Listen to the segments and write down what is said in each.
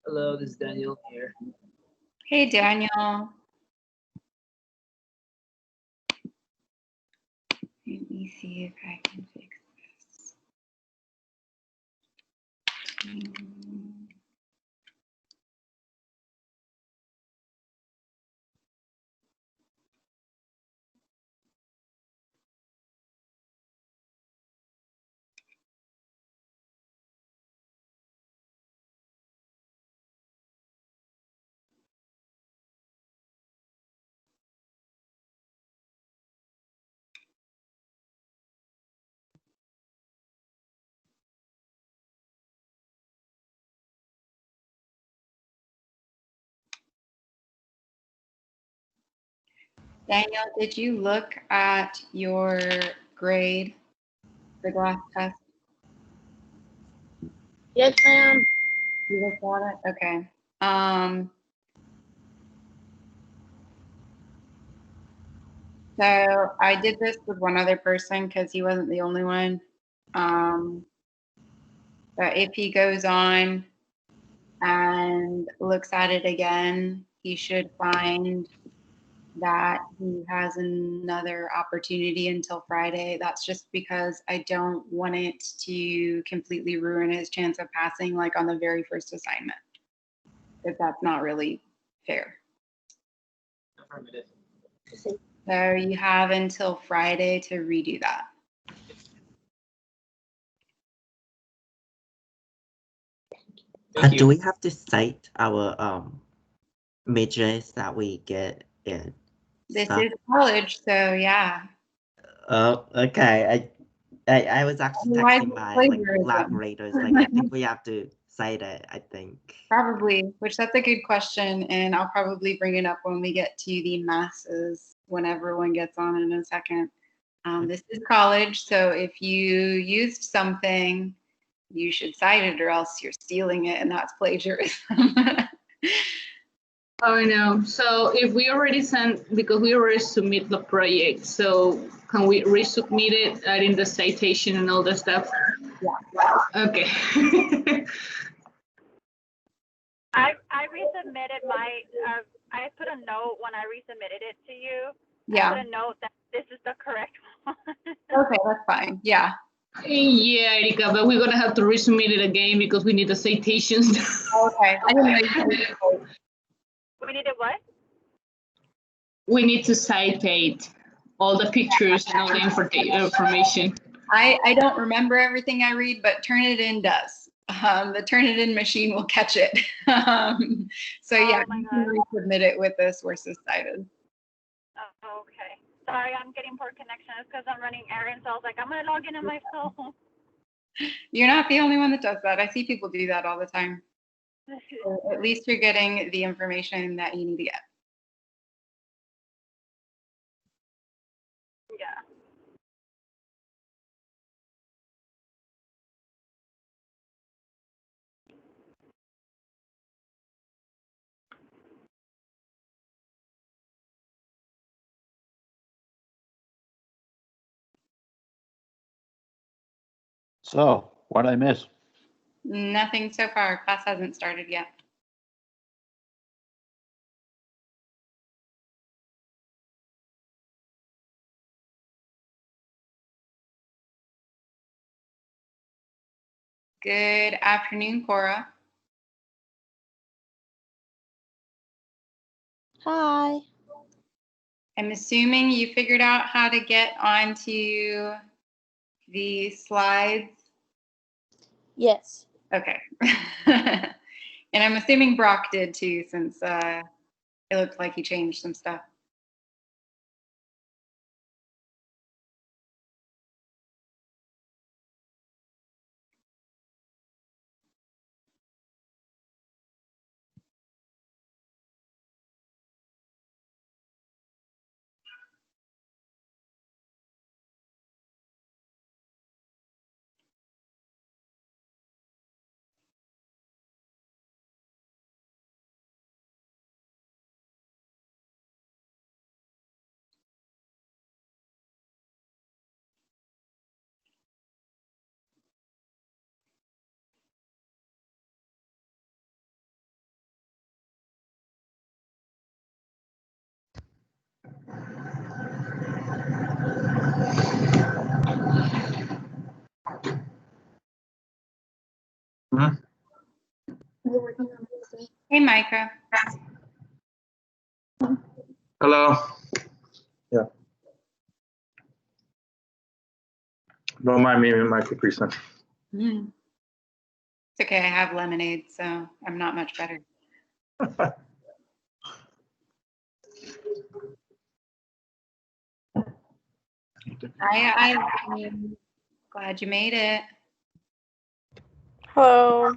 Hello, this is Daniel here. Hey, Daniel. Let me see if I can fix this. Daniel, did you look at your grade for the last test? Yes, ma'am. You looked at it? Okay. So I did this with one other person because he wasn't the only one. But if he goes on and looks at it again, he should find that he has another opportunity until Friday. That's just because I don't want it to completely ruin his chance of passing like on the very first assignment. Because that's not really fair. Affirmative. So you have until Friday to redo that. Do we have to cite our majors that we get in? This stuff? is college, so yeah. Oh, okay. I was actually texting my collaborators. Like, I think we have to cite it. I think probably, which that's a good question, and I'll probably bring it up when we get to the masses when everyone gets on in a second. This is college, so if you used something, you should cite it, or else you're stealing it, and that's plagiarism. Oh, no. So if we already sent, because we already submit the project, so can we resubmit it, adding the citation and all that stuff? Yeah. Okay. I resubmitted my, I put a note when I resubmitted it to you. Yeah. I put a note that this is the correct one. Okay, that's fine. Yeah. Yeah, Erika, but we're going to have to resubmit it again because we need the citations. Okay. I didn't know you needed to. We needed what? We need to citate all the pictures and all the information. I don't remember everything I read, but Turnitin does. The Turnitin machine will catch it. So yeah, you can resubmit it with the sources cited. Oh, okay. Sorry, I'm getting poor connection. It's because I'm running errands. So I was like, I'm going to log in on my phone. You're not the only one that does that. I see people do that all the time. So at least you're getting the information that you need to get. Yeah. So, what did I miss? Nothing so far. Class hasn't started yet. Good afternoon, Cora. Hi. I'm assuming you figured out how to get onto the slides. Yes. Okay. And I'm assuming Brock did too, since it looked like he changed some stuff. Hey, Micah. Hello. Yeah. Don't mind me in my Capri Sun. It's okay. I have lemonade, so I'm not much better. I'm glad you made it. Hello.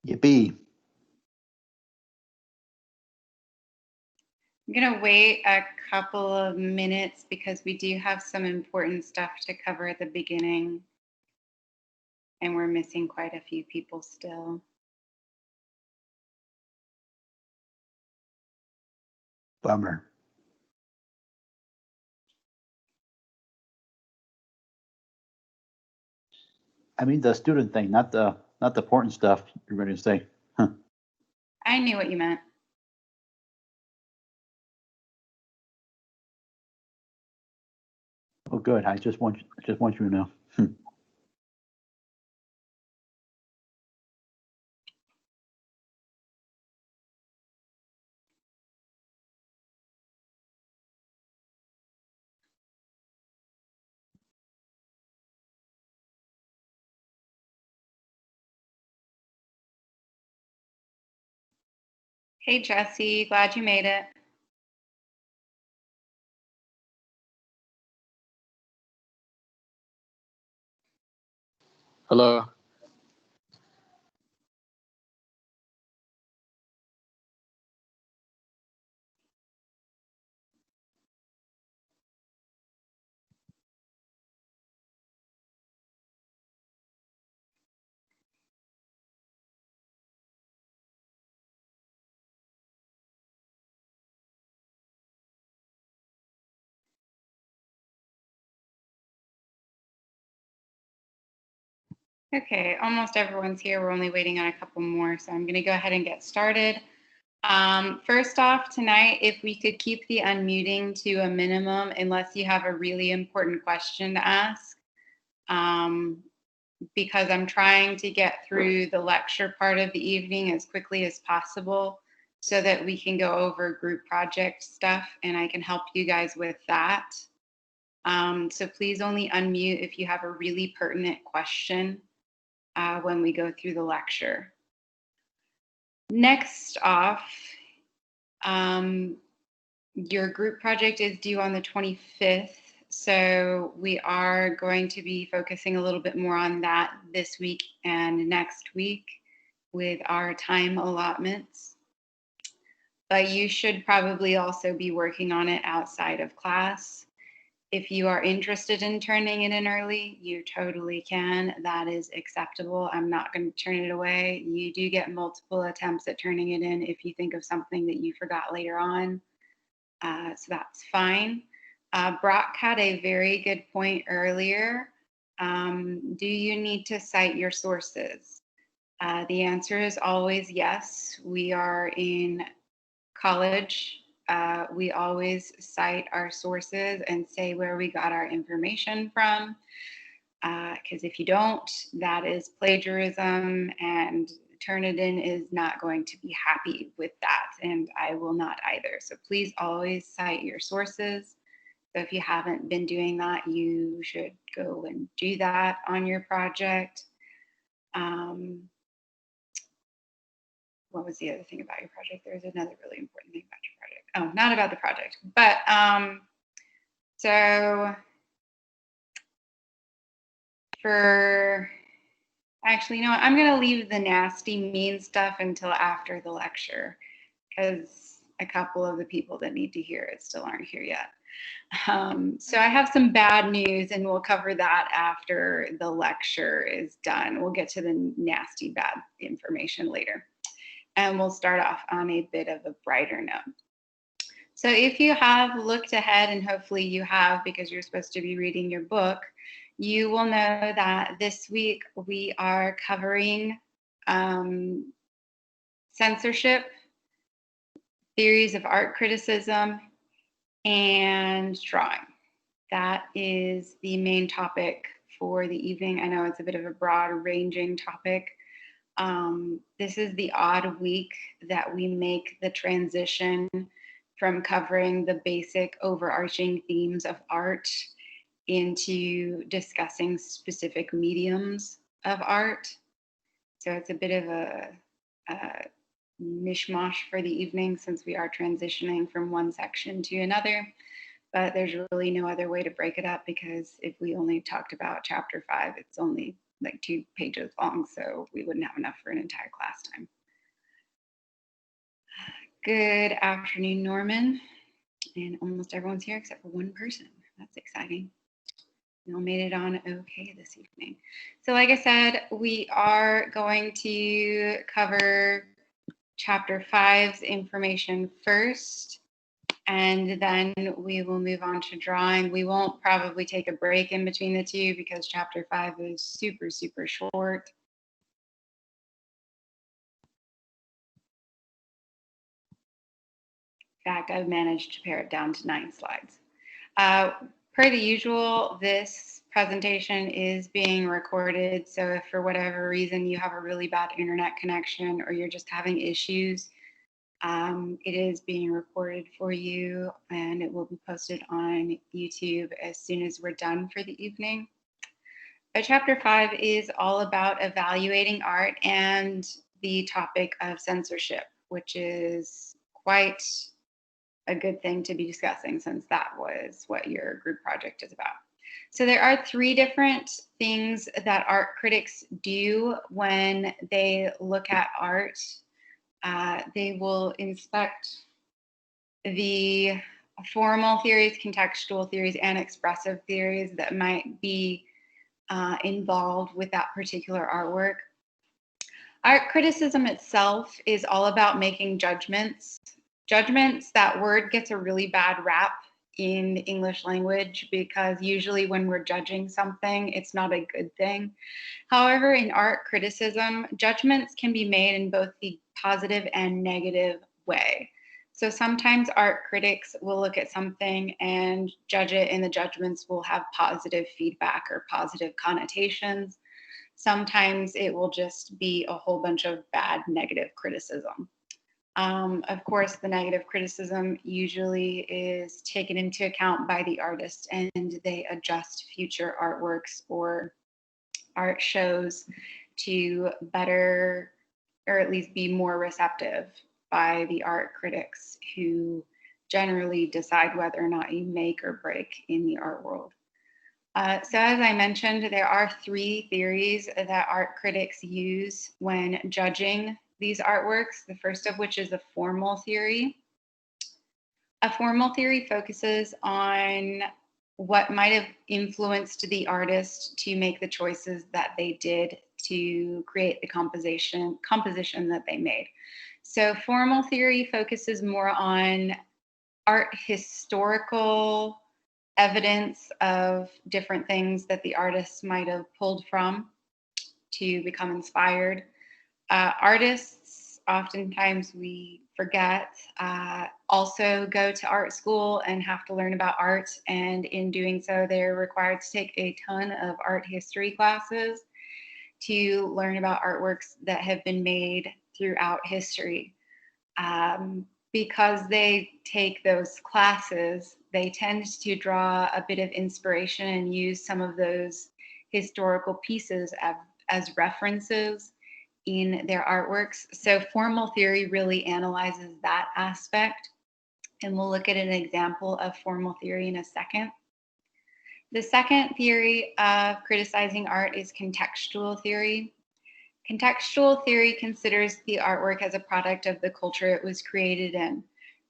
Yippee. I'm going to wait a couple of minutes because we do have some important stuff to cover at the beginning. And we're missing quite a few people still. Bummer. I mean the student thing, not the important stuff you're going to say. Huh. I knew what you meant. Oh, good. I just want you to know. Hey, Jesse, glad you made it. Hello. Okay, almost everyone's here. We're only waiting on a couple more, so I'm going to go ahead and get started. First off, tonight, if we could keep the unmuting to a minimum, unless you have a really important question to ask, because I'm trying to get through the lecture part of the evening as quickly as possible so that we can go over group project stuff and I can help you guys with that. So please only unmute if you have a really pertinent question when we go through the lecture. Next off, your group project is due on the 25th, so we are going to be focusing a little bit more on that this week and next week with our time allotments. But you should probably also be working on it outside of class. If you are interested in turning it in early, you totally can. That is acceptable. I'm not going to turn it away. You do get multiple attempts at turning it in if you think of something that you forgot later on. So that's fine. Brock had a very good point earlier. Do you need to cite your sources? The answer is always yes. We are in college. We always cite our sources and say where we got our information from. Because if you don't, that is plagiarism, and Turnitin is not going to be happy with that, and I will not either. So please always cite your sources. So if you haven't been doing that, you should go and do that on your project. What was the other thing about your project? There's another really important thing about your project. Oh, not about the project, but so for, actually, you know what? I'm going to leave the nasty, mean stuff until after the lecture because a couple of the people that need to hear it still aren't here yet. So I have some bad news, and we'll cover that after the lecture is done. We'll get to the nasty, bad information later. And we'll start off on a bit of a brighter note. So if you have looked ahead, and hopefully you have because you're supposed to be reading your book, you will know that this week we are covering censorship, theories of art criticism, and drawing. That is the main topic for the evening. I know it's a bit of a broad ranging topic. This is the odd week that we make the transition from covering the basic overarching themes of art into discussing specific mediums of art. So it's a bit of a mishmash for the evening since we are transitioning from one section to another. But there's really no other way to break it up, because if we only talked about chapter 5, it's only like 2 pages long, so we wouldn't have enough for an entire class time. Good afternoon, Norman. And almost everyone's here except for one person. That's exciting. We all made it on okay this evening. So like I said, we are going to cover chapter 5's information first, and then we will move on to drawing. We won't probably take a break in between the two because chapter 5 is super, super short. In fact, I've managed to pare it down to 9 slides. Per the usual, this presentation is being recorded. So if for whatever reason you have a really bad internet connection or you're just having issues, it is being recorded for you, and it will be posted on YouTube as soon as we're done for the evening. But chapter 5 is all about evaluating art and the topic of censorship, which is quite a good thing to be discussing since that was what your group project is about. So there are 3 different things that art critics do when they look at art. They will inspect the formal theories, contextual theories, and expressive theories that might be involved with that particular artwork. Art criticism itself is all about making judgments. Judgments, that word gets a really bad rap in the English language because usually when we're judging something, it's not a good thing. However, in art criticism, judgments can be made in both the positive and negative way. So sometimes art critics will look at something and judge it, and the judgments will have positive feedback or positive connotations. Sometimes it will just be a whole bunch of bad negative criticism. Of course, the negative criticism usually is taken into account by the artist, and they adjust future artworks or art shows to better, or at least be more receptive by the art critics who generally decide whether or not you make or break in the art world. So as I mentioned, there are 3 theories that art critics use when judging these artworks, the first of which is a formal theory. A formal theory focuses on what might have influenced the artist to make the choices that they did to create the composition that they made. So formal theory focuses more on art historical evidence of different things that the artists might have pulled from to become inspired. Artists, oftentimes we forget, also go to art school and have to learn about art. And in doing so, they're required to take a ton of art history classes to learn about artworks that have been made throughout history. Because they take those classes, they tend to draw a bit of inspiration and use some of those historical pieces as references in their artworks. So formal theory really analyzes that aspect, and we'll look at an example of formal theory in a second. The second theory of criticizing art is contextual theory. Contextual theory considers the artwork as a product of the culture it was created in.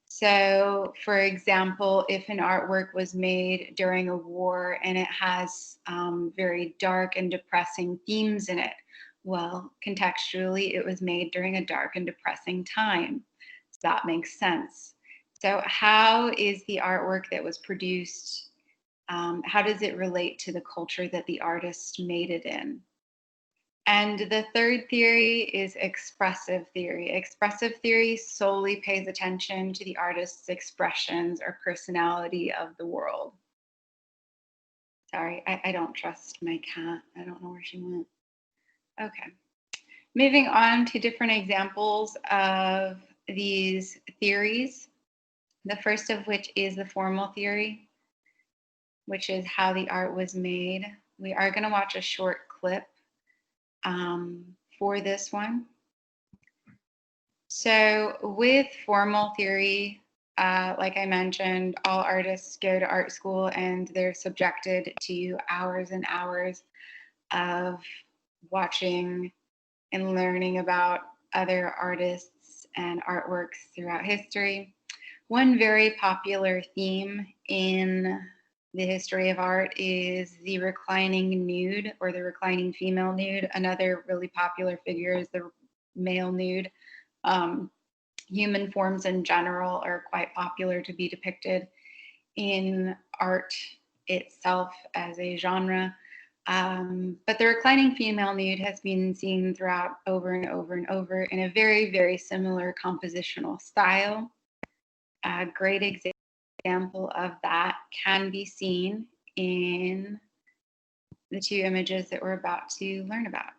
So, for example, if an artwork was made during a war and it has very dark and depressing themes in it, well, contextually, it was made during a dark and depressing time. So that makes sense. So how is the artwork that was produced, how does it relate to the culture that the artist made it in? And the third theory is expressive theory. Expressive theory solely pays attention to the artist's expressions or personality of the world. Sorry, I don't trust my cat. I don't know where she went. Okay. Moving on to different examples of these theories. The first of which is the formal theory, which is how the art was made. We are going to watch a short clip for this one. So with formal theory, like I mentioned, all artists go to art school and they're subjected to hours and hours of watching and learning about other artists and artworks throughout history. One very popular theme in the history of art is the reclining nude or the reclining female nude. Another really popular figure is the male nude. Human forms in general are quite popular to be depicted in art itself as a genre. But the reclining female nude has been seen throughout over and over and over in a very, very similar compositional style. A great example of that can be seen in the two images that we're about to learn about.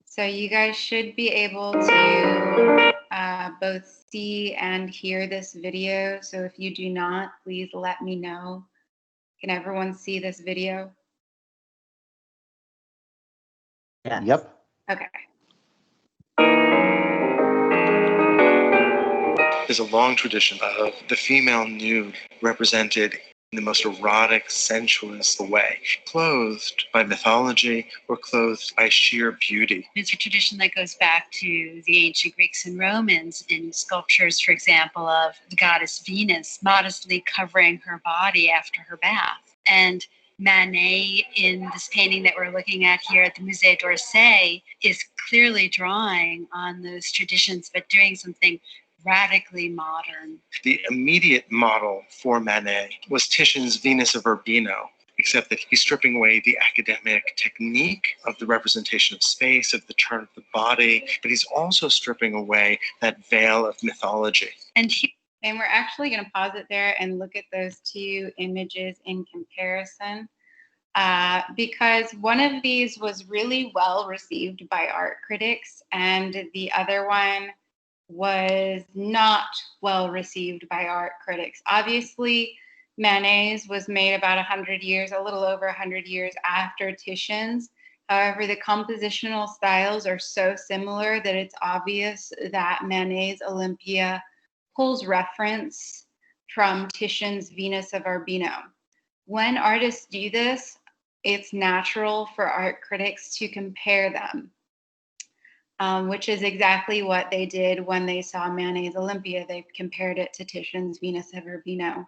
So you guys should be able to both see and hear this video. So if you do not, please let me know. Can everyone see this video? Yes. Yep. Okay. There's a long tradition of the female nude represented in the most erotic, sensuous way, clothed by mythology or clothed by sheer beauty. It's a tradition that goes back to the ancient Greeks and Romans in sculptures, for example, of the goddess Venus modestly covering her body after her bath. And Manet, in this painting that we're looking at here at the Musée d'Orsay, is clearly drawing on those traditions, but doing something radically modern. The immediate model for Manet was Titian's Venus of Urbino, except that he's stripping away the academic technique of the representation of space, of the turn of the body, but he's also stripping away that veil of mythology. And we're actually going to pause it there and look at those two images in comparison, because one of these was really well received by art critics, and the other one was not well received by art critics. Obviously, Manet's was made about 100 years, a little over 100 years after Titian's. However, the compositional styles are so similar that it's obvious that Manet's Olympia pulls reference from Titian's Venus of Urbino. When artists do this, it's natural for art critics to compare them. Which is exactly what they did when they saw Manet's Olympia. They compared it to Titian's Venus of Urbino.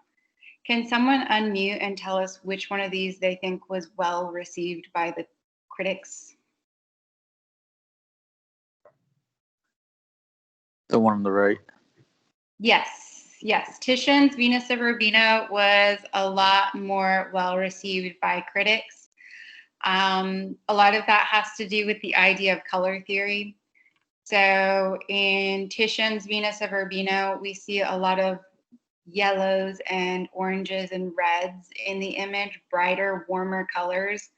Can someone unmute and tell us which one of these they think was well received by the critics? The one on the right. Yes. Titian's Venus of Urbino was a lot more well received by critics. A lot of that has to do with the idea of color theory. So in Titian's Venus of Urbino, we see a lot of yellows and oranges and reds in the image, brighter, warmer colors.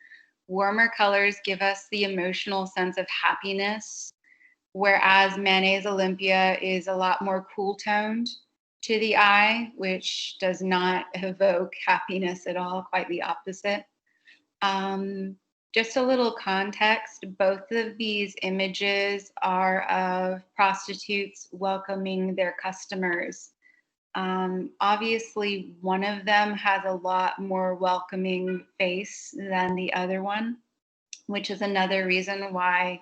Warmer colors give us the emotional sense of happiness, whereas Manet's Olympia is a lot more cool toned to the eye, which does not evoke happiness at all, quite the opposite. Just a little context, both of these images are of prostitutes welcoming their customers. Obviously, one of them has a lot more welcoming face than the other one, which is another reason why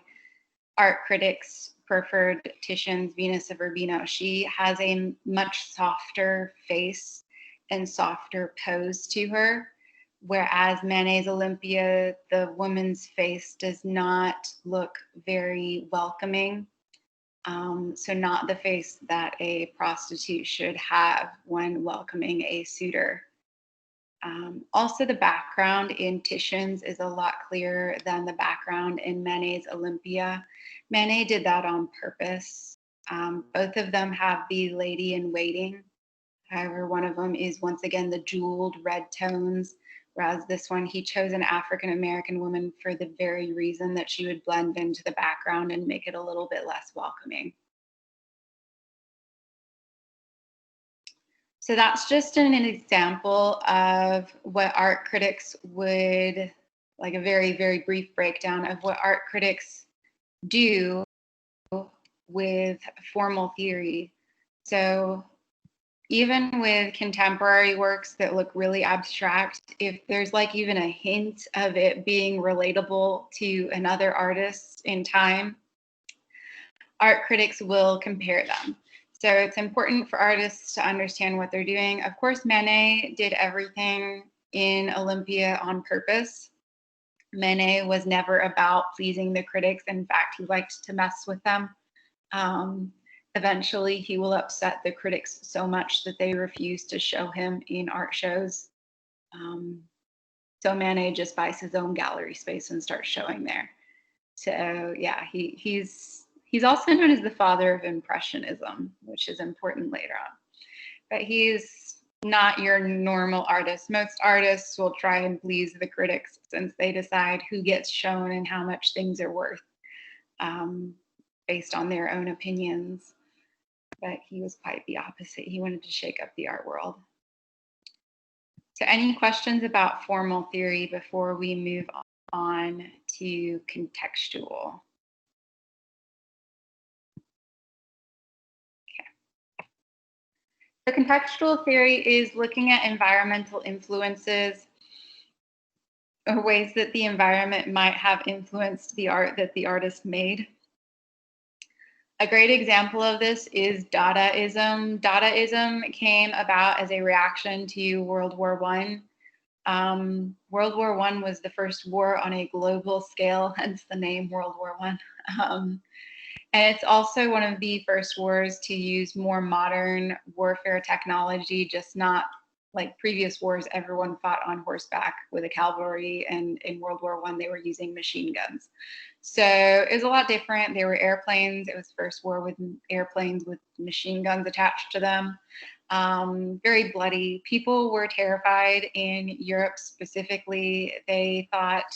art critics preferred Titian's Venus of Urbino. She has a much softer face and softer pose to her. Whereas Manet's Olympia, the woman's face does not look very welcoming. So not the face that a prostitute should have when welcoming a suitor. Also, the background in Titian's is a lot clearer than the background in Manet's Olympia. Manet did that on purpose. Both of them have the lady in waiting. However, one of them is once again the jeweled red tones, Whereas this one, he chose an African-American woman for the very reason that she would blend into the background and make it a little bit less welcoming. So that's just an example of what art critics would, like a very, very brief breakdown of what art critics do with formal theory. So even with contemporary works that look really abstract, if there's like even a hint of it being relatable to another artist in time, art critics will compare them. So it's important for artists to understand what they're doing. Of course, Manet did everything in Olympia on purpose. Manet was never about pleasing the critics. In fact, he liked to mess with them. Eventually, he will upset the critics so much that they refuse to show him in art shows. So Manet just buys his own gallery space and starts showing there. So yeah, he's also known as the father of Impressionism, which is important later on. But he's not your normal artist. Most artists will try and please the critics since they decide who gets shown and how much things are worth based on their own opinions. But he was quite the opposite. He wanted to shake up the art world. So any questions about formal theory before we move on to contextual? So contextual theory is looking at environmental influences or ways that the environment might have influenced the art that the artist made. A great example of this is Dadaism. Dadaism came about as a reaction to World War I. World War I was the first war on a global scale, hence the name World War I. And it's also one of the first wars to use more modern warfare technology, just not like previous wars, everyone fought on horseback with a cavalry, and in World War I, they were using machine guns. So it was a lot different. There were airplanes. It was the first war with airplanes with machine guns attached to them. Very bloody. People were terrified in Europe specifically. They thought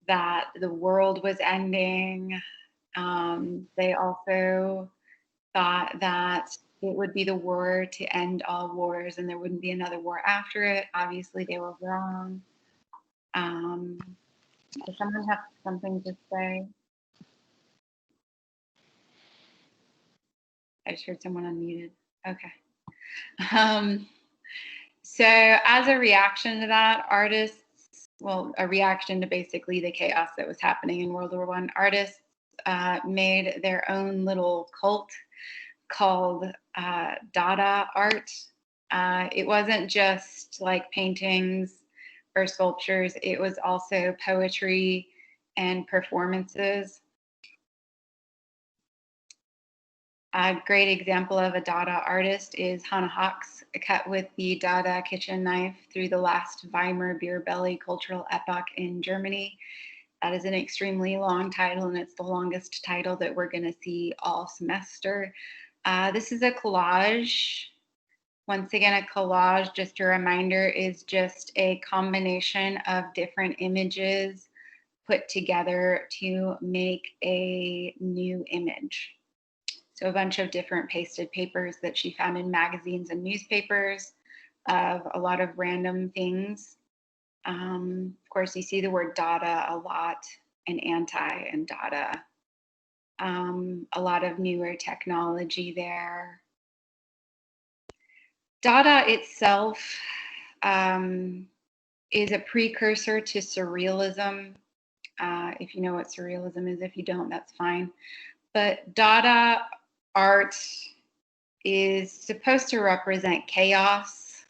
that the world was ending. They also thought that it would be the war to end all wars and there wouldn't be another war after it. Obviously, they were wrong. Does someone have something to say? I just heard someone unmuted. Okay. So as a reaction to that, artists, well, a reaction to basically the chaos that was happening in World War I, artists made their own little cult called Dada art. It wasn't just like paintings or sculptures, it was also poetry and performances. A great example of a Dada artist is Hannah Hawks, cut with the Dada kitchen knife through the last Weimar beer belly cultural epoch in Germany. That is an extremely long title, and it's the longest title that we're going to see all semester. This is a collage. Once again, a collage, just a reminder, is just a combination of different images put together to make a new image. So a bunch of different pasted papers that she found in magazines and newspapers of a lot of random things. Of course, you see the word Dada a lot, and anti and Dada. A lot of newer technology there. Dada itself is a precursor to surrealism. If you know what surrealism is, if you don't, that's fine. But Dada art is supposed to represent chaos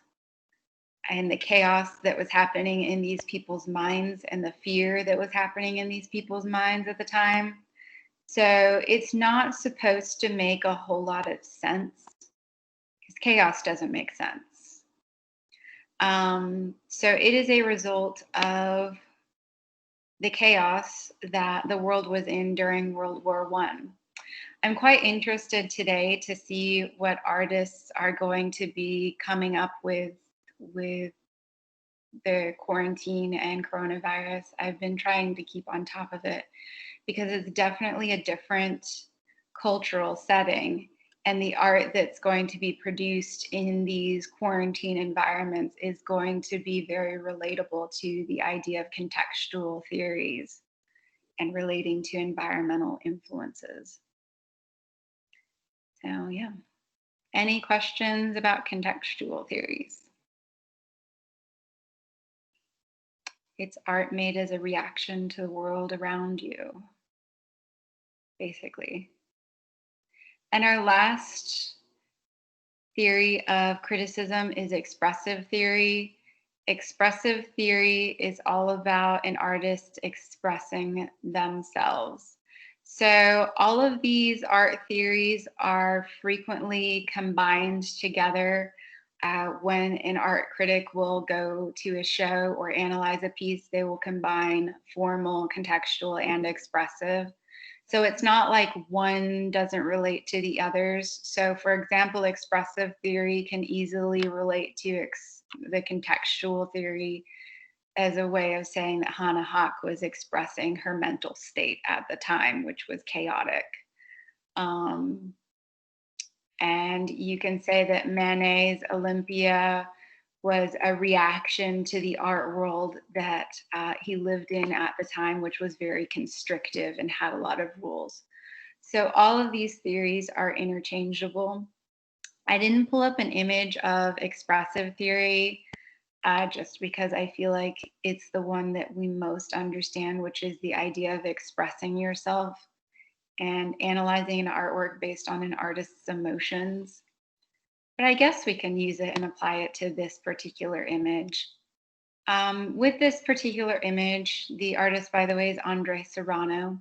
and the chaos that was happening in these people's minds and the fear that was happening in these people's minds at the time. So it's not supposed to make a whole lot of sense because chaos doesn't make sense. So it is a result of the chaos that the world was in during World War I. I'm quite interested today to see what artists are going to be coming up with the quarantine and coronavirus, I've been trying to keep on top of it because it's definitely a different cultural setting. And the art that's going to be produced in these quarantine environments is going to be very relatable to the idea of contextual theories and relating to environmental influences. So yeah. Any questions about contextual theories? It's art made as a reaction to the world around you, basically. And our last theory of criticism is expressive theory. Expressive theory is all about an artist expressing themselves. So all of these art theories are frequently combined together when an art critic will go to a show or analyze a piece. They will combine formal, contextual, and expressive. So it's not like one doesn't relate to the others. So for example, expressive theory can easily relate to the contextual theory as a way of saying that Hannah Hawk was expressing her mental state at the time, which was chaotic. And you can say that Manet's Olympia was a reaction to the art world that he lived in at the time, which was very constrictive and had a lot of rules. So all of these theories are interchangeable. I didn't pull up an image of expressive theory just because I feel like it's the one that we most understand, which is the idea of expressing yourself and analyzing an artwork based on an artist's emotions. But I guess we can use it and apply it to this particular image. With this particular image, the artist, by the way, is Andre Serrano.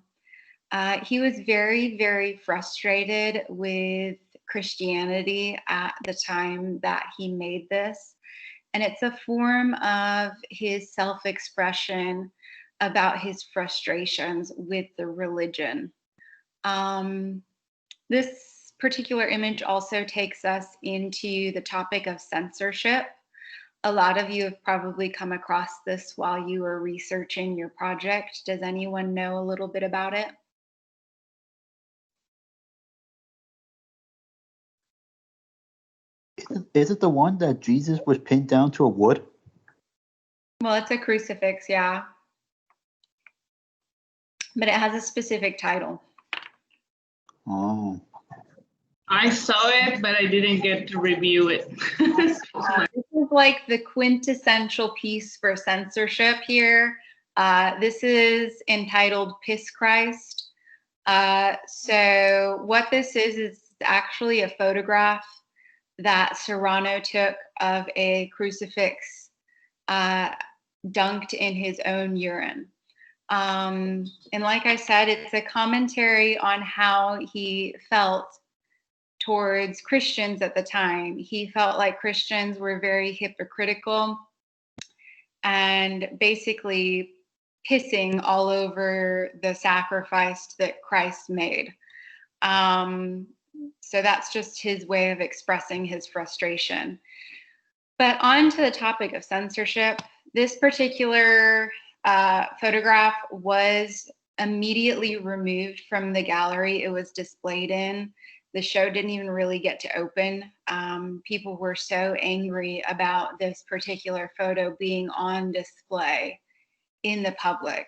He was very, very frustrated with Christianity at the time that he made this. And it's a form of his self-expression about his frustrations with the religion. This particular image also takes us into the topic of censorship. A lot of you have probably come across this while you were researching your project. Does anyone know a little bit about it? Is it the one that Jesus was pinned down to a wood? Well, it's a crucifix, yeah. But it has a specific title. Oh. I saw it, but I didn't get to review it. This is like the quintessential piece for censorship here. This is entitled Piss Christ. So what this is actually a photograph that Serrano took of a crucifix dunked in his own urine. And like I said, it's a commentary on how he felt towards Christians at the time. He felt like Christians were very hypocritical and basically pissing all over the sacrifice that Christ made. So that's just his way of expressing his frustration. But on to the topic of censorship, this particular photograph was immediately removed from the gallery it was displayed in. The show didn't even really get to open. People were so angry about this particular photo being on display in the public.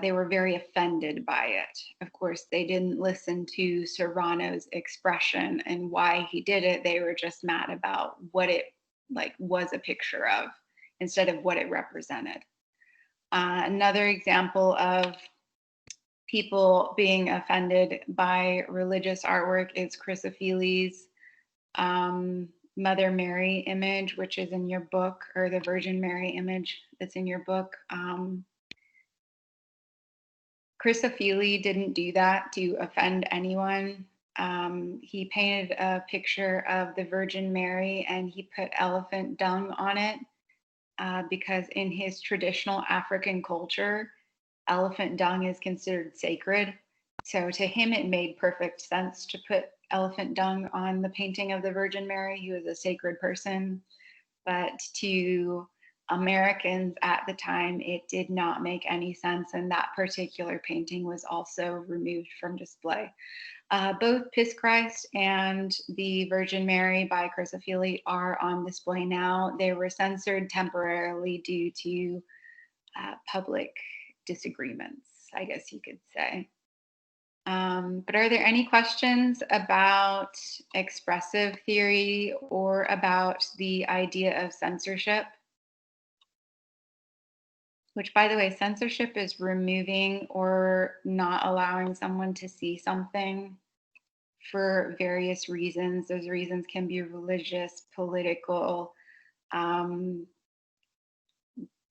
They were very offended by it. Of course, they didn't listen to Serrano's expression and why he did it. They were just mad about what it was a picture of instead of what it represented. Another example of people being offended by religious artwork is Chrysophiles' Mother Mary image, which is in your book, or the Virgin Mary image that's in your book. Chrysophiles didn't do that to offend anyone. He painted a picture of the Virgin Mary and he put elephant dung on it because in his traditional African culture, elephant dung is considered sacred. So to him, it made perfect sense to put elephant dung on the painting of the Virgin Mary, who is a sacred person. But to Americans at the time, it did not make any sense, and that particular painting was also removed from display. Both Piss Christ and the Virgin Mary by Chrysophylle are on display now. They were censored temporarily due to public disagreements, I guess you could say. But are there any questions about expressive theory or about the idea of censorship? Which, by the way, censorship is removing or not allowing someone to see something for various reasons. Those reasons can be religious, political,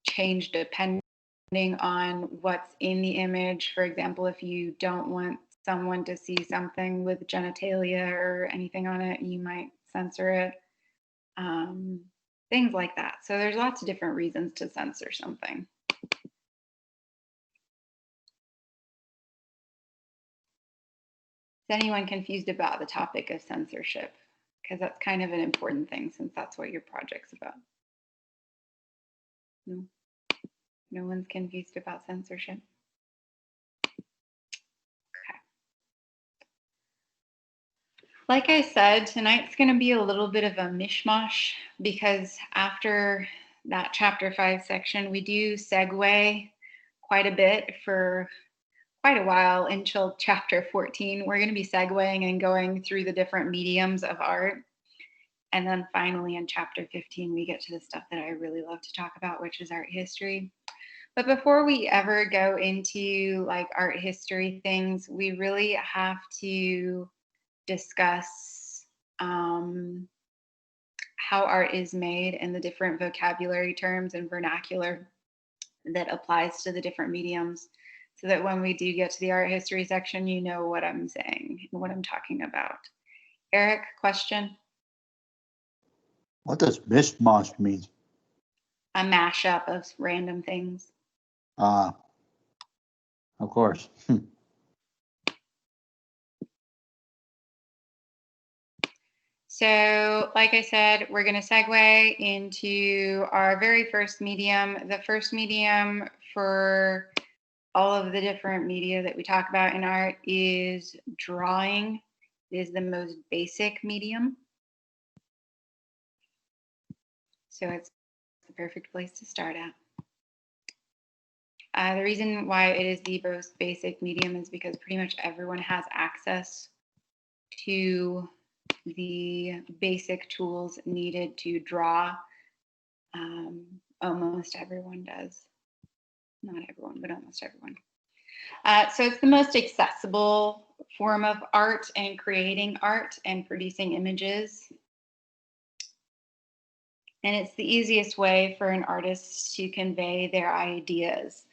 change depending on what's in the image. For example, if you don't want someone to see something with genitalia or anything on it, you might censor it. Things like that. So there's lots of different reasons to censor something. Is anyone confused about the topic of censorship? Because that's kind of an important thing since that's what your project's about. No? No one's confused about censorship? Okay. Like I said, tonight's going to be a little bit of a mishmash because after that chapter 5 section, we do segue quite a bit for quite a while until chapter 14. We're going to be segueing and going through the different mediums of art. And then finally in chapter 15, we get to the stuff that I really love to talk about, which is art history. But before we ever go into like art history things, we really have to discuss how art is made and the different vocabulary terms and vernacular that applies to the different mediums, so that when we do get to the art history section, you know what I'm saying and what I'm talking about. Eric, question? What does mishmash mean? A mashup of random things. Of course. So, like I said, we're going to segue into our very first medium. The first medium for all of the different media that we talk about in art is drawing. It is the most basic medium. So it's the perfect place to start at. The reason why it is the most basic medium is because pretty much everyone has access to the basic tools needed to draw. Almost everyone does. Not everyone, but almost everyone. So it's the most accessible form of art and creating art and producing images. And it's the easiest way for an artist to convey their ideas.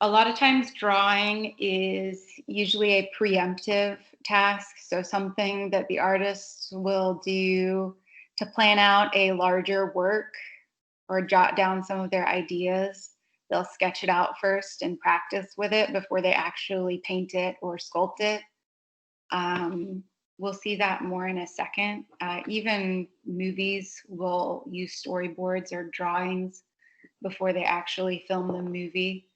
A lot of times drawing is usually a preemptive task, so something that the artists will do to plan out a larger work or jot down some of their ideas. They'll sketch it out first and practice with it before they actually paint it or sculpt it. We'll see that more in a second. Even movies will use storyboards or drawings before they actually film the movie,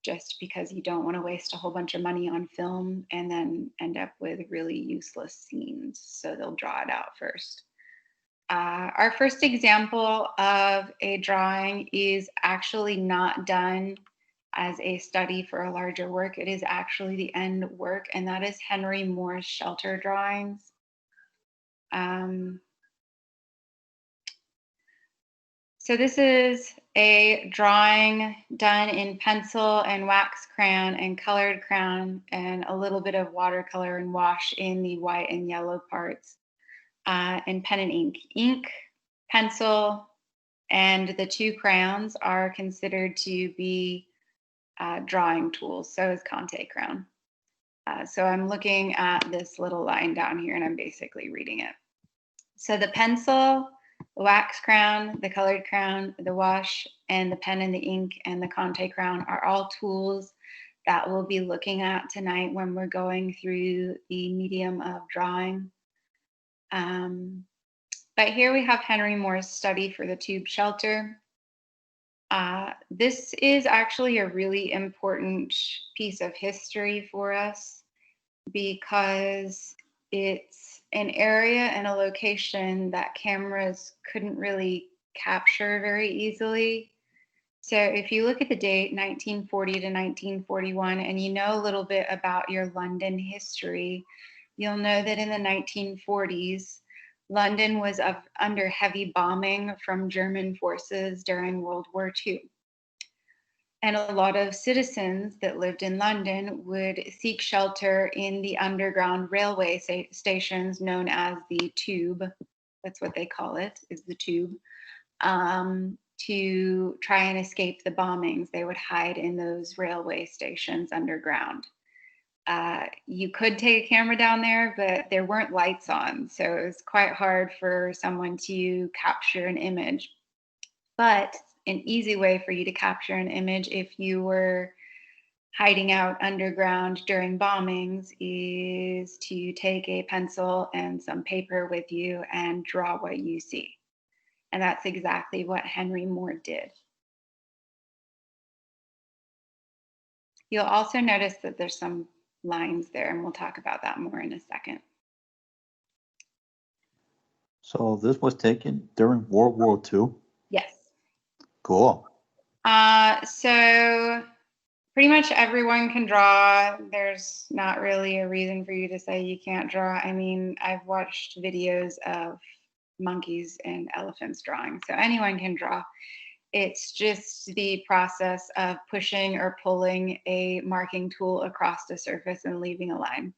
just because you don't want to waste a whole bunch of money on film and then end up with really useless scenes. So they'll draw it out first. Our first example of a drawing is actually not done as a study for a larger work. It is actually the end work, and that is Henry Moore's shelter drawings. So this is a drawing done in pencil and wax crayon and colored crayon and a little bit of watercolor and wash in the white and yellow parts, and pen and ink. Ink, pencil, and the two crayons are considered to be drawing tools. So is Conte crayon. So I'm looking at this little line down here and I'm basically reading it. So the pencil, the wax crayon, the colored crayon, the wash, and the pen and the ink and the Conte crayon are all tools that we'll be looking at tonight when we're going through the medium of drawing. But here we have Henry Moore's study for the tube shelter. This is actually a really important piece of history for us because it's an area and a location that cameras couldn't really capture very easily. So if you look at the date 1940 to 1941 and you know a little bit about your London history, you'll know that in the 1940s, London was under heavy bombing from German forces during World War II. And a lot of citizens that lived in London would seek shelter in the underground railway stations known as the Tube. That's what they call it, is the Tube. To try and escape the bombings. They would hide in those railway stations underground. You could take a camera down there, but there weren't lights on, so it was quite hard for someone to capture an image. But an easy way for you to capture an image if you were hiding out underground during bombings is to take a pencil and some paper with you and draw what you see. And that's exactly what Henry Moore did. You'll also notice that there's some lines there, and we'll talk about that more in a second. So this was taken during World War II? Yes. Cool. So pretty much everyone can draw. There's not really a reason for you to say you can't draw. I mean, I've watched videos of monkeys and elephants drawing, so anyone can draw. It's just the process of pushing or pulling a marking tool across the surface and leaving a line.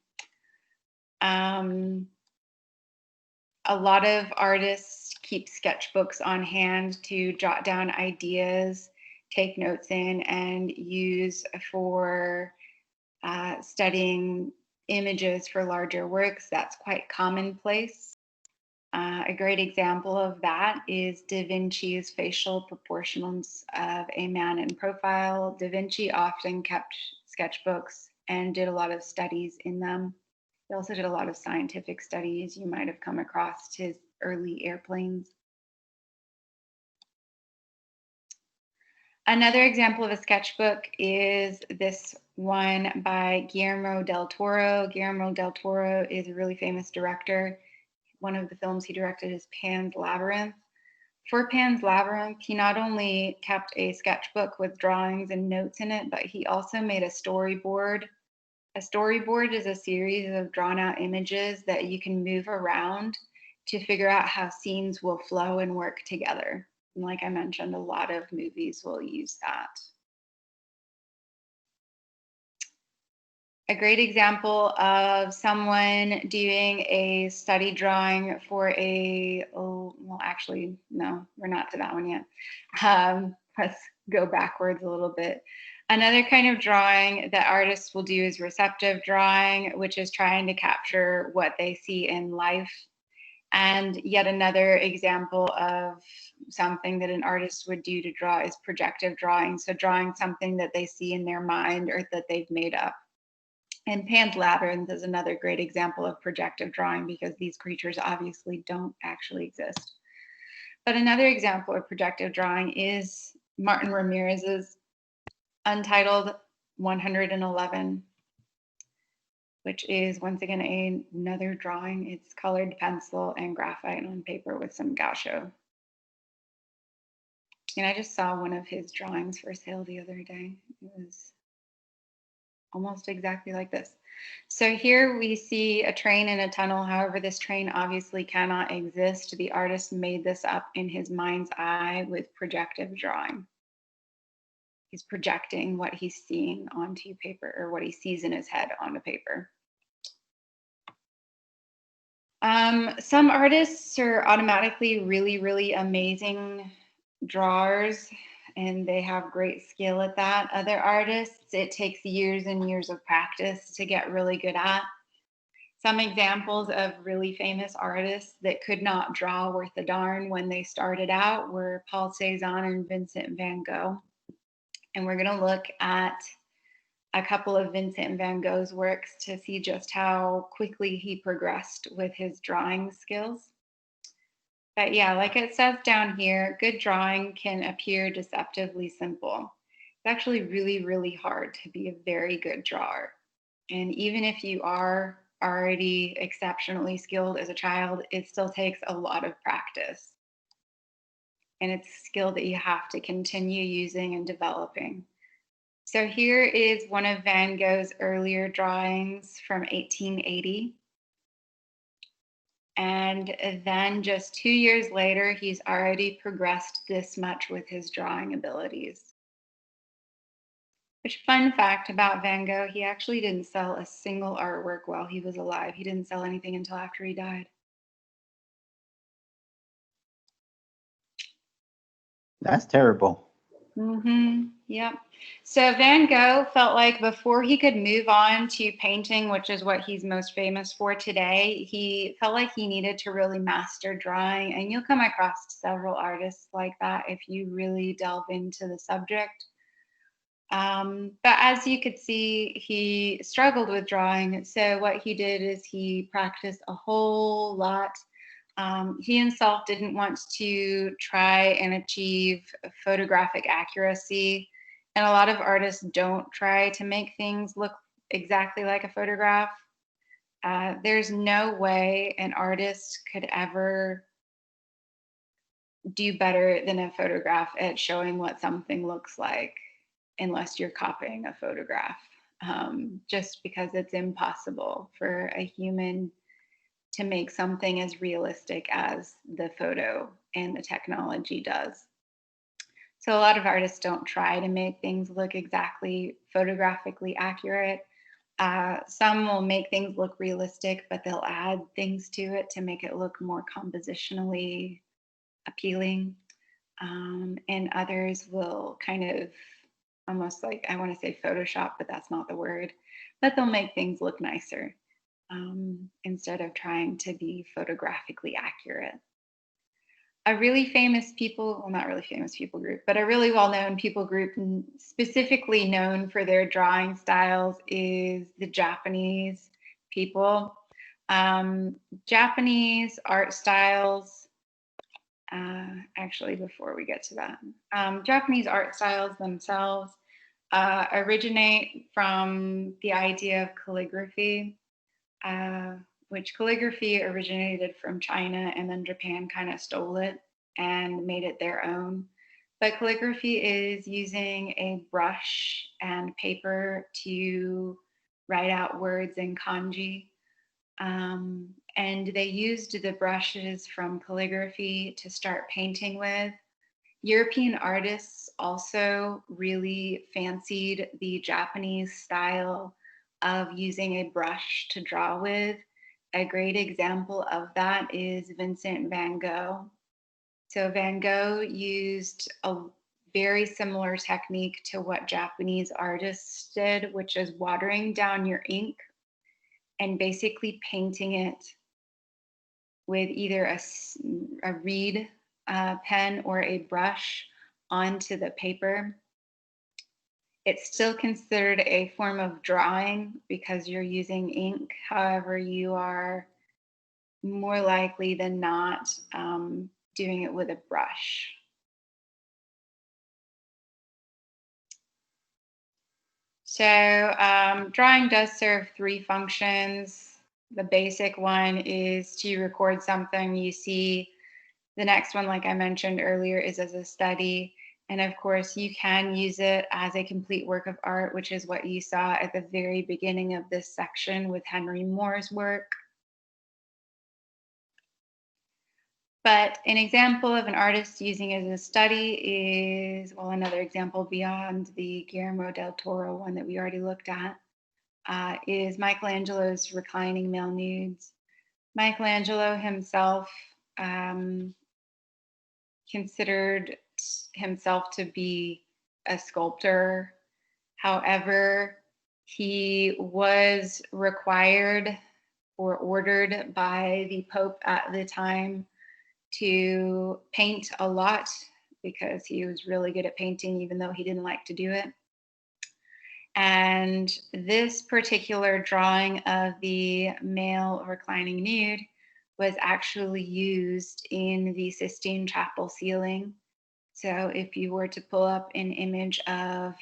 A lot of artists keep sketchbooks on hand to jot down ideas, take notes in, and use for studying images for larger works. That's quite commonplace. A great example of that is Da Vinci's facial proportions of a man in profile. Da Vinci often kept sketchbooks and did a lot of studies in them. He also did a lot of scientific studies. You might have come across his early airplanes. Another example of a sketchbook is this one by Guillermo del Toro. Guillermo del Toro is a really famous director. One of the films he directed is Pan's Labyrinth. For Pan's Labyrinth, he not only kept a sketchbook with drawings and notes in it, but he also made a storyboard. A storyboard is a series of drawn out images that you can move around to figure out how scenes will flow and work together. And like I mentioned, a lot of movies will use that. A great example of someone doing a study drawing for well, actually, no, we're not to that one yet. Let's go backwards a little bit. Another kind of drawing that artists will do is receptive drawing, which is trying to capture what they see in life. And yet another example of something that an artist would do to draw is projective drawing. So drawing something that they see in their mind or that they've made up. And Pan's Labyrinth is another great example of projective drawing because these creatures obviously don't actually exist. But another example of projective drawing is Martin Ramirez's Untitled 111, which is once again another drawing. It's colored pencil and graphite on paper with some gouache. And I just saw one of his drawings for sale the other day. It was almost exactly like this. So here we see a train in a tunnel. However, this train obviously cannot exist. The artist made this up in his mind's eye with projective drawing. He's projecting what he's seeing onto paper, or what he sees in his head onto paper. Some artists are automatically really, really amazing drawers, and they have great skill at that. Other artists, it takes years and years of practice to get really good at. Some examples of really famous artists that could not draw worth a darn when they started out were Paul Cézanne and Vincent van Gogh. And we're going to look at a couple of Vincent van Gogh's works to see just how quickly he progressed with his drawing skills. But yeah, like it says down here, good drawing can appear deceptively simple. It's actually really, really hard to be a very good drawer. And even if you are already exceptionally skilled as a child, it still takes a lot of practice. And it's a skill that you have to continue using and developing. So here is one of Van Gogh's earlier drawings from 1880. And then just 2 years later, he's already progressed this much with his drawing abilities. Which, fun fact about Van Gogh, he actually didn't sell a single artwork while he was alive. He didn't sell anything until after he died. That's terrible. Yep. So Van Gogh felt like before he could move on to painting, which is what he's most famous for today, he felt like he needed to really master drawing. And you'll come across several artists like that if you really delve into the subject. But as you could see, he struggled with drawing. So what he did is he practiced a whole lot. He himself didn't want to try and achieve photographic accuracy. And a lot of artists don't try to make things look exactly like a photograph. There's no way an artist could ever do better than a photograph at showing what something looks like, unless you're copying a photograph, just because it's impossible for a human to make something as realistic as the photo and the technology does. So a lot of artists don't try to make things look exactly photographically accurate. Some will make things look realistic, but they'll add things to it to make it look more compositionally appealing. And others will kind of almost like, I want to say Photoshop, but that's not the word, but they'll make things look nicer instead of trying to be photographically accurate. A really famous people, well, not really famous people group, but a really well-known people group specifically known for their drawing styles is the Japanese people. Japanese art styles, actually, before we get to that, Japanese art styles themselves originate from the idea of calligraphy, which calligraphy originated from China, and then Japan kind of stole it and made it their own. But calligraphy is using a brush and paper to write out words in kanji. And they used the brushes from calligraphy to start painting with. European artists also really fancied the Japanese style of using a brush to draw with. A great example of that is Vincent van Gogh. So Van Gogh used a very similar technique to what Japanese artists did, which is watering down your ink and basically painting it with either a reed pen or a brush onto the paper. It's still considered a form of drawing because you're using ink. However, you are more likely than not doing it with a brush. So drawing does serve three functions. The basic one is to record something you see. The next one, like I mentioned earlier, is as a study. And of course, you can use it as a complete work of art, which is what you saw at the very beginning of this section with Henry Moore's work. But an example of an artist using it as a study is, well, another example beyond the Guillermo del Toro one that we already looked at, is Michelangelo's reclining male nudes. Michelangelo himself considered himself to be a sculptor. However, he was required or ordered by the Pope at the time to paint a lot because he was really good at painting, even though he didn't like to do it. And this particular drawing of the male reclining nude was actually used in the Sistine Chapel ceiling. So if you were to pull up an image of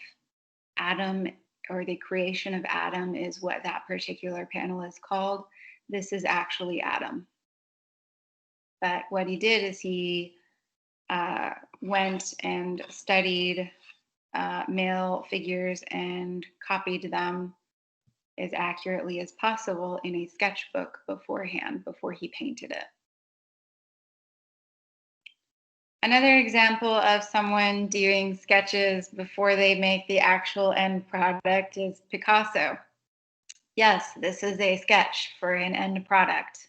Adam, or the creation of Adam is what that particular panel is called, this is actually Adam. But what he did is he went and studied male figures and copied them as accurately as possible in a sketchbook beforehand, before he painted it. Another example of someone doing sketches before they make the actual end product is Picasso. Yes, this is a sketch for an end product.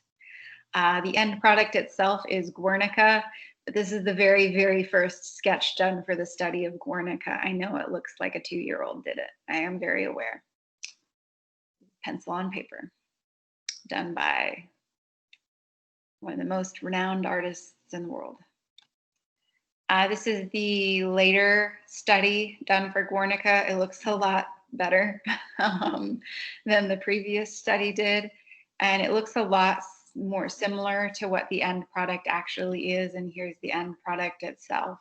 The end product itself is Guernica, but this is the very, very first sketch done for the study of Guernica. I know it looks like a 2-year-old did it. I am very aware. Pencil on paper, done by one of the most renowned artists in the world. This is the later study done for Guernica. It looks a lot better than the previous study did. And it looks a lot more similar to what the end product actually is. And here's the end product itself.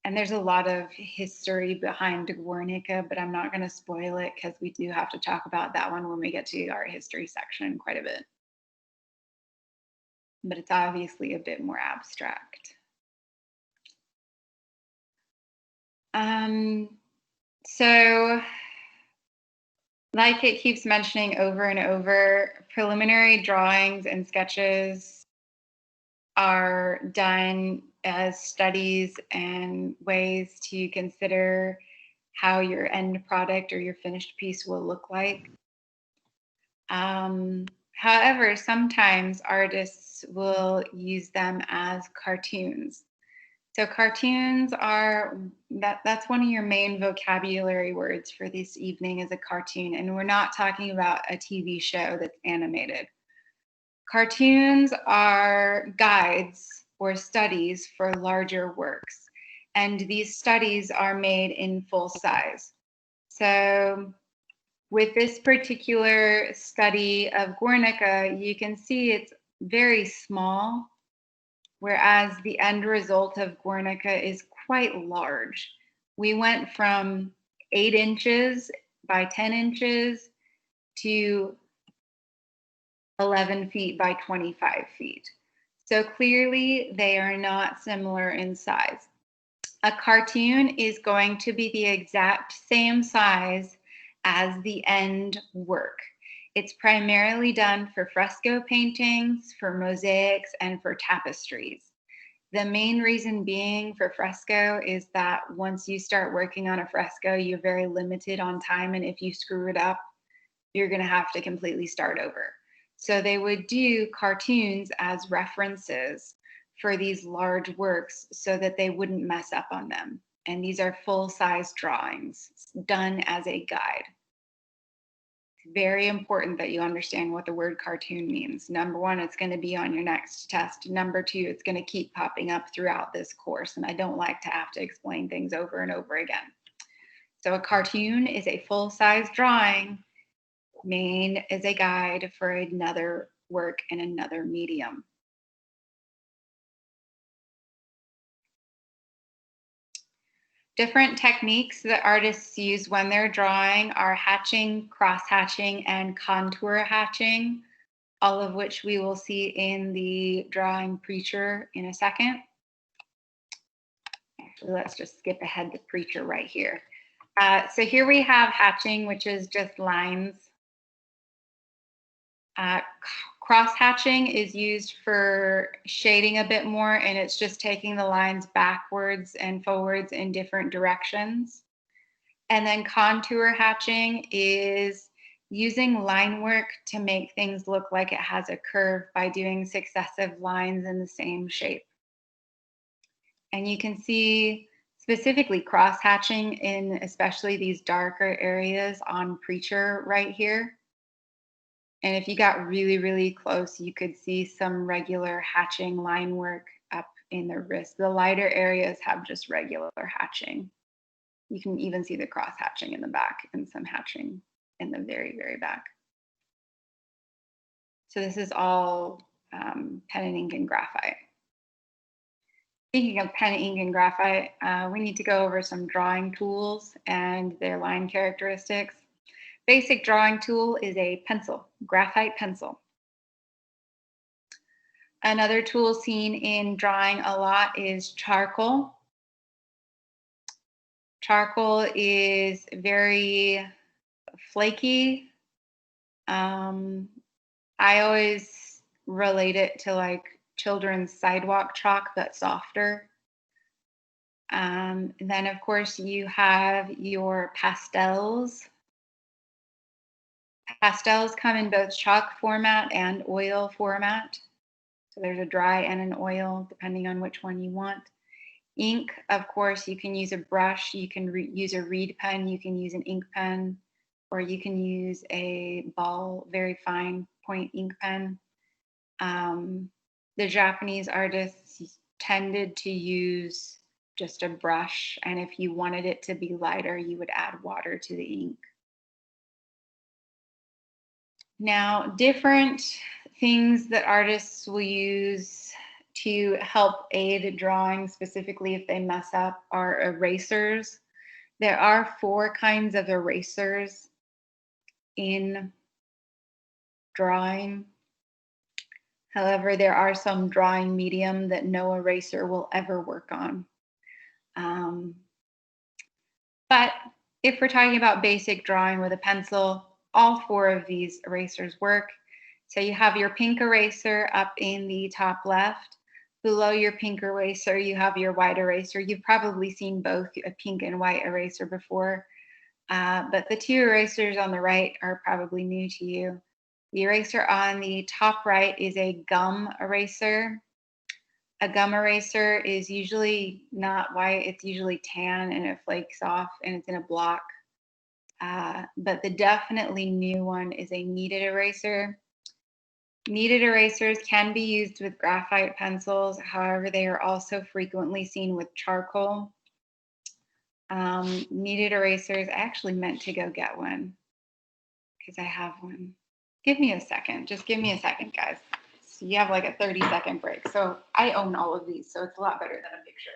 And there's a lot of history behind Guernica, but I'm not going to spoil it because we do have to talk about that one when we get to our history section quite a bit. But it's obviously a bit more abstract. So, like it keeps mentioning over and over, preliminary drawings and sketches are done as studies and ways to consider how your end product or your finished piece will look like. However, sometimes artists will use them as cartoons. So cartoons are, that's one of your main vocabulary words for this evening, is a cartoon. And we're not talking about a TV show that's animated. Cartoons are guides or studies for larger works. And these studies are made in full size. So with this particular study of Guernica, you can see it's very small, whereas the end result of Guernica is quite large. We went from 8 inches by 10 inches to 11 feet by 25 feet. So clearly they are not similar in size. A cartoon is going to be the exact same size as the end work. It's primarily done for fresco paintings, for mosaics, and for tapestries. The main reason being for fresco is that once you start working on a fresco, you're very limited on time, and if you screw it up, you're going to have to completely start over. So they would do cartoons as references for these large works so that they wouldn't mess up on them. And these are full-size drawings done as a guide. It's very important that you understand what the word cartoon means. Number one, it's going to be on your next test. Number two, it's going to keep popping up throughout this course, and I don't like to have to explain things over and over again. So a cartoon is a full-size drawing made as a guide for another work in another medium. Different techniques that artists use when they're drawing are hatching, cross-hatching, and contour hatching, all of which we will see in the drawing Preacher in a second. Actually, let's just skip ahead to Preacher right here. So here we have hatching, which is just lines. Cross-hatching is used for shading a bit more, and it's just taking the lines backwards and forwards in different directions. And then contour hatching is using line work to make things look like it has a curve by doing successive lines in the same shape. And you can see specifically cross-hatching in especially these darker areas on Preacher right here. And if you got really, really close, you could see some regular hatching line work up in the wrist. The lighter areas have just regular hatching. You can even see the cross hatching in the back and some hatching in the very, very back. So this is all pen and ink and graphite. Speaking of pen, ink, and graphite, we need to go over some drawing tools and their line characteristics. Basic drawing tool is a pencil, graphite pencil. Another tool seen in drawing a lot is charcoal. Charcoal is very flaky. I always relate it to like children's sidewalk chalk, but softer. And then of course you have your pastels. Pastels come in both chalk format and oil format. So there's a dry and an oil, depending on which one you want. Ink, of course, you can use a brush, you can use a reed pen, you can use an ink pen, or you can use a ball, very fine point ink pen. The Japanese artists tended to use just a brush, and if you wanted it to be lighter, you would add water to the ink. Now, different things that artists will use to help aid drawing, specifically if they mess up, are erasers. There are 4 kinds of erasers in drawing. However, there are some drawing medium that no eraser will ever work on. But if we're talking about basic drawing with a pencil, all 4 of these erasers work. So you have your pink eraser up in the top left. Below your pink eraser, you have your white eraser. You've probably seen both a pink and white eraser before, but the 2 erasers on the right are probably new to you. The eraser on the top right is a gum eraser. A gum eraser is usually not white, it's usually tan and it flakes off and it's in a block. But the definitely new one is a kneaded eraser. Kneaded erasers can be used with graphite pencils. However, they are also frequently seen with charcoal. Kneaded erasers, I actually meant to go get one because I have one. Give me a second. Just give me a second, guys. So you have like a 30-second break. So I own all of these, so it's a lot better than a picture.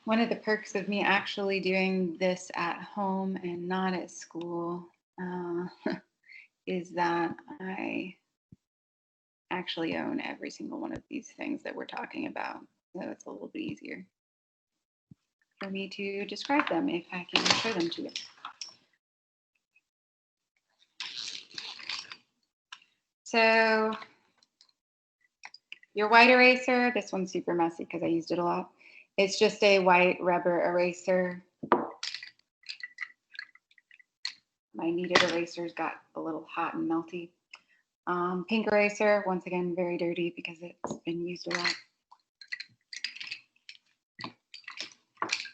One of the perks of me actually doing this at home and not at school is that I actually own every single one of these things that we're talking about. So it's a little bit easier for me to describe them if I can show them to you. So your white eraser, this one's super messy because I used it a lot. It's just a white rubber eraser. My kneaded erasers got a little hot and melty. Pink eraser, once again, very dirty because it's been used a lot.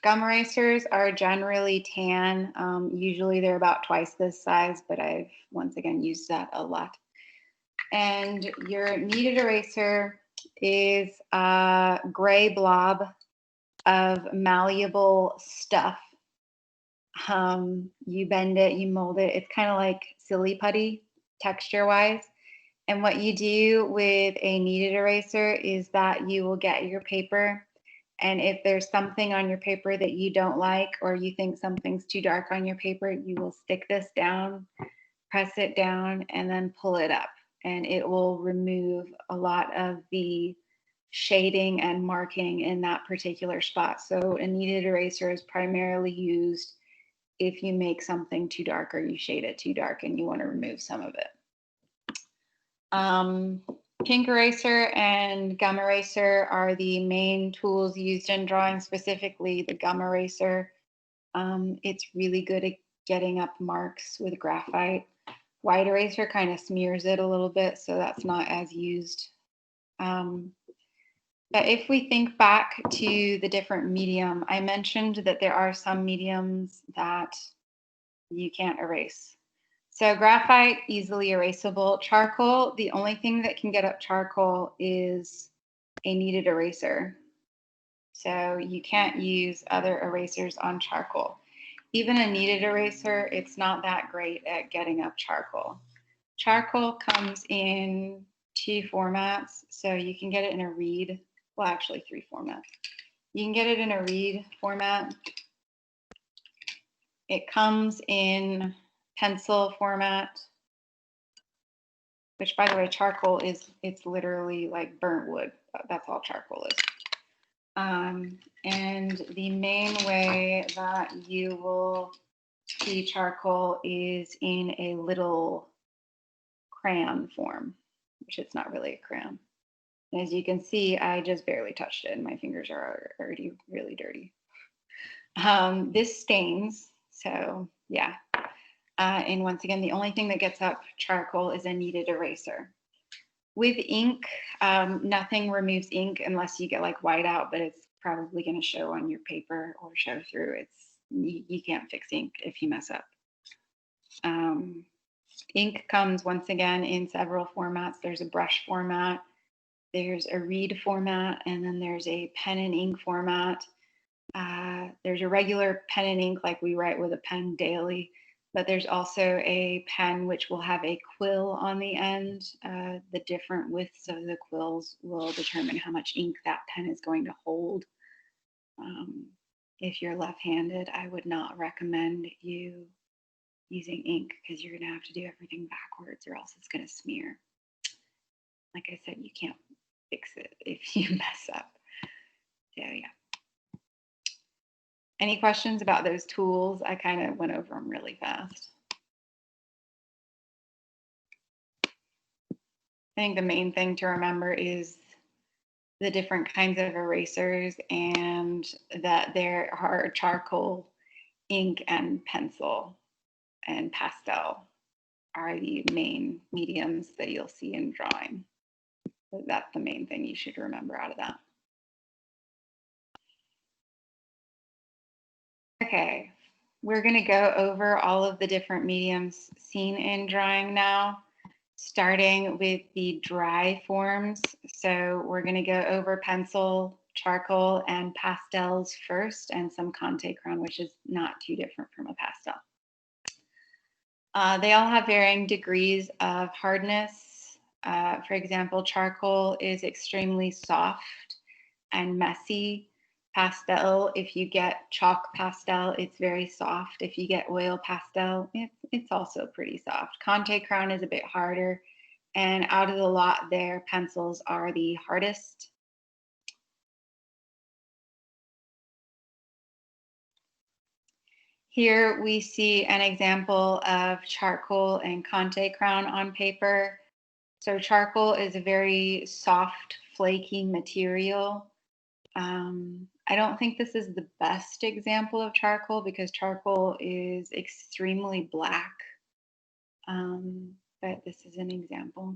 Gum erasers are generally tan. Usually they're about twice this size, but I've once again used that a lot. And your kneaded eraser is a gray blob of malleable stuff. You bend it, you mold it. It's kind of like silly putty texture wise. And what you do with a kneaded eraser is that you will get your paper, and if there's something on your paper that you don't like or you think something's too dark on your paper, you will stick this down, press it down, and then pull it up. And it will remove a lot of the shading and marking in that particular spot. So a kneaded eraser is primarily used if you make something too dark or you shade it too dark and you want to remove some of it. Pink eraser and gum eraser are the main tools used in drawing, specifically the gum eraser. It's really good at getting up marks with graphite. White eraser kind of smears it a little bit, so that's not as used. But if we think back to the different medium, I mentioned that there are some mediums that you can't erase. So graphite, easily erasable. Charcoal, the only thing that can get up charcoal is a kneaded eraser. So you can't use other erasers on charcoal. Even a kneaded eraser, it's not that great at getting up charcoal. Charcoal comes in 2 formats. So you can get it in a reed, well, actually 3 formats. You can get it in a reed format. It comes in pencil format, which, by the way, charcoal it's literally like burnt wood. That's all charcoal is. And the main way that you will see charcoal is in a little crayon form, which it's not really a crayon. And as you can see, I just barely touched it and my fingers are already really dirty. This stains, so yeah. And once again, the only thing that gets up charcoal is a kneaded eraser. With ink, nothing removes ink unless you get like whiteout, but it's probably going to show on your paper or show through. You can't fix ink if you mess up. Ink comes once again in several formats. There's a brush format, there's a reed format, and then there's a pen and ink format. There's a regular pen and ink like we write with a pen daily, but there's also a pen which will have a quill on the end. The different widths of the quills will determine how much ink that pen is going to hold. If you're left-handed, I would not recommend you using ink because you're going to have to do everything backwards or else it's going to smear. Like I said, you can't fix it if you mess up. So yeah. Any questions about those tools? I kind of went over them really fast. I think the main thing to remember is the different kinds of erasers and that there are charcoal, ink, and pencil, and pastel are the main mediums that you'll see in drawing. So that's the main thing you should remember out of that. Okay, we're going to go over all of the different mediums seen in drawing now, starting with the dry forms. So we're going to go over pencil, charcoal, and pastels first, and some Conte Crayon, which is not too different from a pastel. They all have varying degrees of hardness. For example, charcoal is extremely soft and messy. Pastel, if you get chalk pastel, it's very soft. If you get oil pastel, it's also pretty soft. Conte Crayon is a bit harder. And out of the lot there, pencils are the hardest. Here we see an example of charcoal and Conte Crayon on paper. So charcoal is a very soft, flaky material. I don't think this is the best example of charcoal because charcoal is extremely black. But this is an example.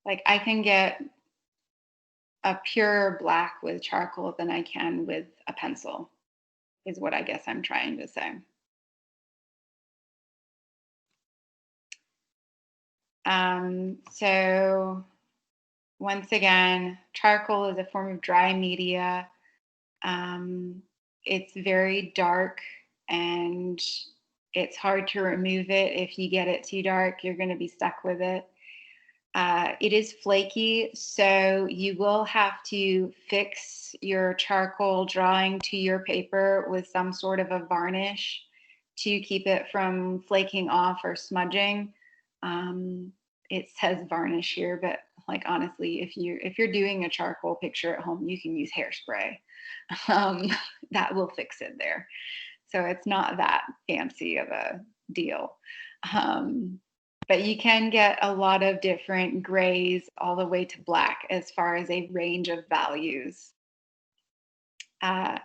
Like I can get a pure black with charcoal than I can with a pencil, is what I guess I'm trying to say. So once again, charcoal is a form of dry media. It's very dark and it's hard to remove it. If you get it too dark, you're going to be stuck with it. It is flaky, so you will have to fix your charcoal drawing to your paper with some sort of a varnish to keep it from flaking off or smudging. It says varnish here, but like honestly, if you're doing a charcoal picture at home, you can use hairspray. That will fix it there. So it's not that fancy of a deal. But you can get a lot of different grays all the way to black as far as a range of values.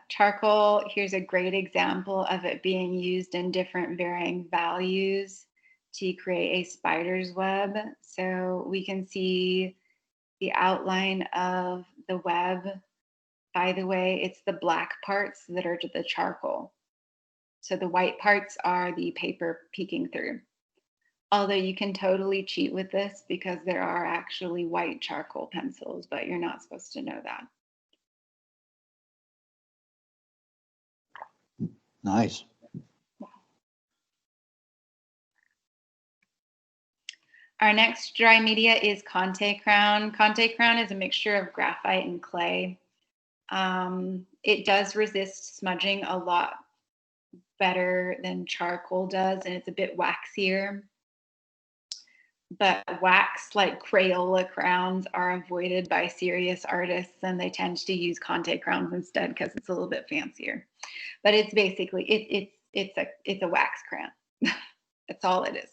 Charcoal, here's a great example of it being used in different varying values to create a spider's web. So we can see the outline of the web, by the way, it's the black parts that are the charcoal. So the white parts are the paper peeking through. Although you can totally cheat with this because there are actually white charcoal pencils, but you're not supposed to know that. Nice. Our next dry media is Conte Crown. Conte Crown is a mixture of graphite and clay. It does resist smudging a lot better than charcoal does, and it's a bit waxier. But wax, like Crayola crowns, are avoided by serious artists, and they tend to use Conte crowns instead because it's a little bit fancier. But it's basically it's a wax crayon. That's all it is.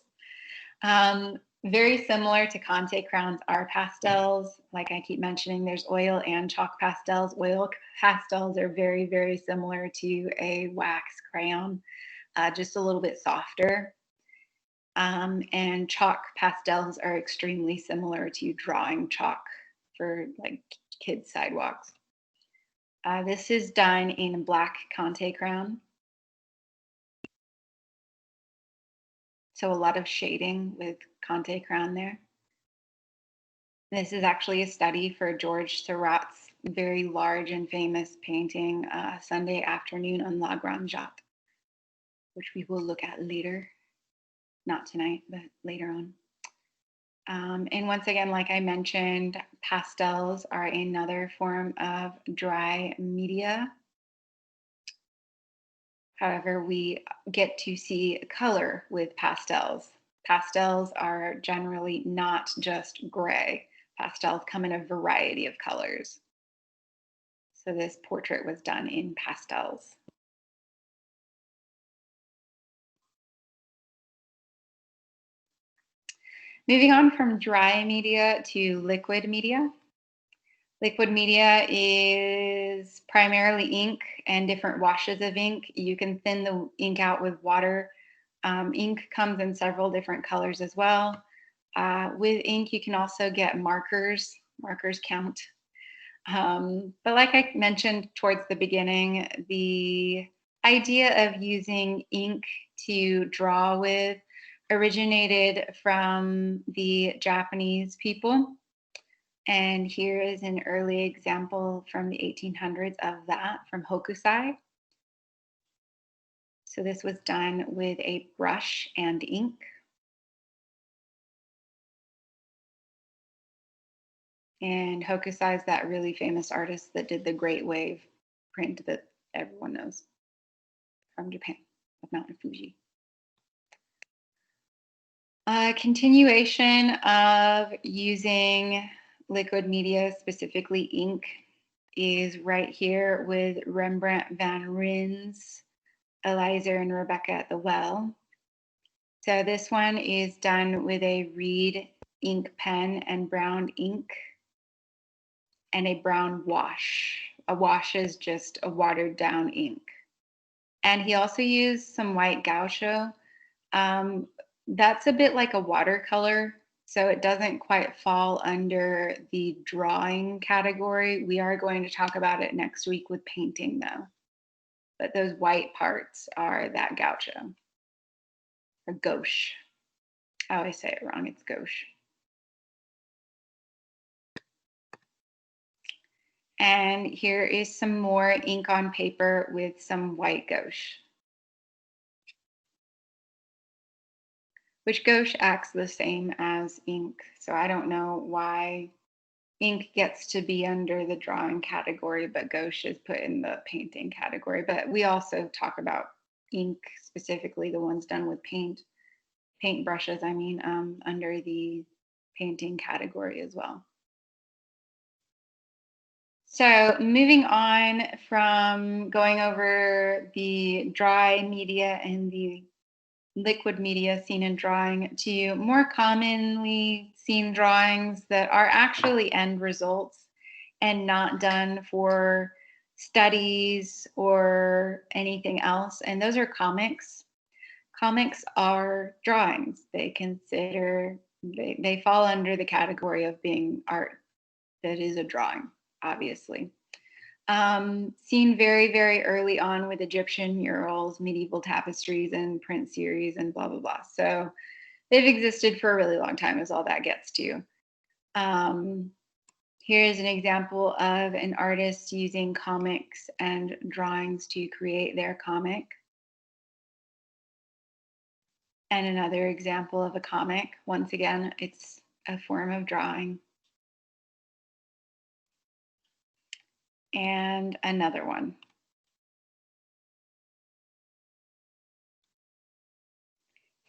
Very similar to Conte crowns are pastels. Like I keep mentioning, there's oil and chalk pastels. Oil pastels are very, very similar to a wax crayon, just a little bit softer. And chalk pastels are extremely similar to drawing chalk for like kids' sidewalks. This is done in black Conte crown. So a lot of shading with Conte crown there. This is actually a study for George Seurat's very large and famous painting, Sunday Afternoon on La Grande Jatte, which we will look at later. Not tonight, but later on. And once again, like I mentioned, pastels are another form of dry media. However, we get to see color with pastels. Pastels are generally not just gray. Pastels come in a variety of colors. So this portrait was done in pastels. Moving on from dry media to liquid media. Liquid media is primarily ink and different washes of ink. You can thin the ink out with water. Ink comes in several different colors as well. With ink, you can also get markers. Markers count. But like I mentioned towards the beginning, the idea of using ink to draw with originated from the Japanese people. And here is an early example from the 1800s of that from hokusai. So this was done with a brush and ink. And hokusai is that really famous artist that did the Great Wave print that everyone knows from Japan, of Mount Fuji. Continuation of using liquid media, specifically ink, is right here with Rembrandt van Rijn's Eliezer and Rebecca at the Well. So this one is done with a reed ink pen and brown ink and a brown wash. A wash is just a watered down ink. And he also used some white gouache. That's a bit like a watercolor, so it doesn't quite fall under the drawing category. We are going to talk about it next week with painting though. But those white parts are that gouache or gouache. I always say it wrong, it's gouache. And here is some more ink on paper with some white gouache. Which gouache acts the same as ink. So I don't know why ink gets to be under the drawing category, but gouache is put in the painting category. But we also talk about ink, specifically the ones done with paint brushes, I mean, under the painting category as well. So moving on from going over the dry media and the liquid media seen in drawing to more commonly seen drawings that are actually end results and not done for studies or anything else. And those are comics. Comics are drawings. They fall under the category of being art that is a drawing. obviously. Seen very, very early on with Egyptian murals, medieval tapestries, and print series, and blah, blah, blah. So they've existed for a really long time is all that gets to. Here's an example of an artist using comics and drawings to create their comic. And another example of a comic. Once again, it's a form of drawing. And another one.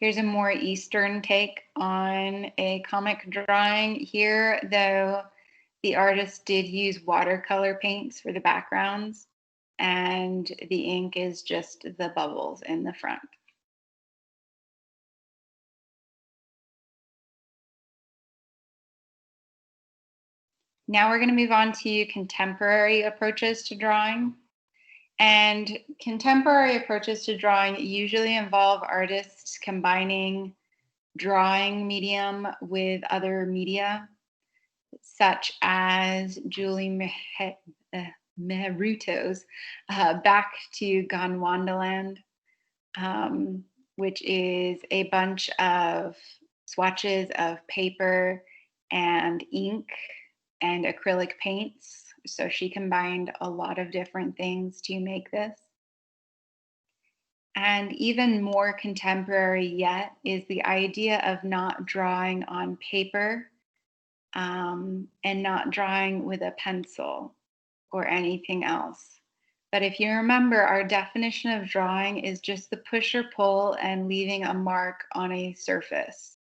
Here's a more Eastern take on a comic drawing. Here, though, the artist did use watercolor paints for the backgrounds, and the ink is just the bubbles in the front. Now we're going to move on to contemporary approaches to drawing. And contemporary approaches to drawing usually involve artists combining drawing medium with other media, such as Julie Meheruto's Back to Gondwanaland, which is a bunch of swatches of paper and ink and acrylic paints. So she combined a lot of different things to make this. And even more contemporary yet is the idea of not drawing on paper and not drawing with a pencil or anything else. But if you remember, our definition of drawing is just the push or pull and leaving a mark on a surface.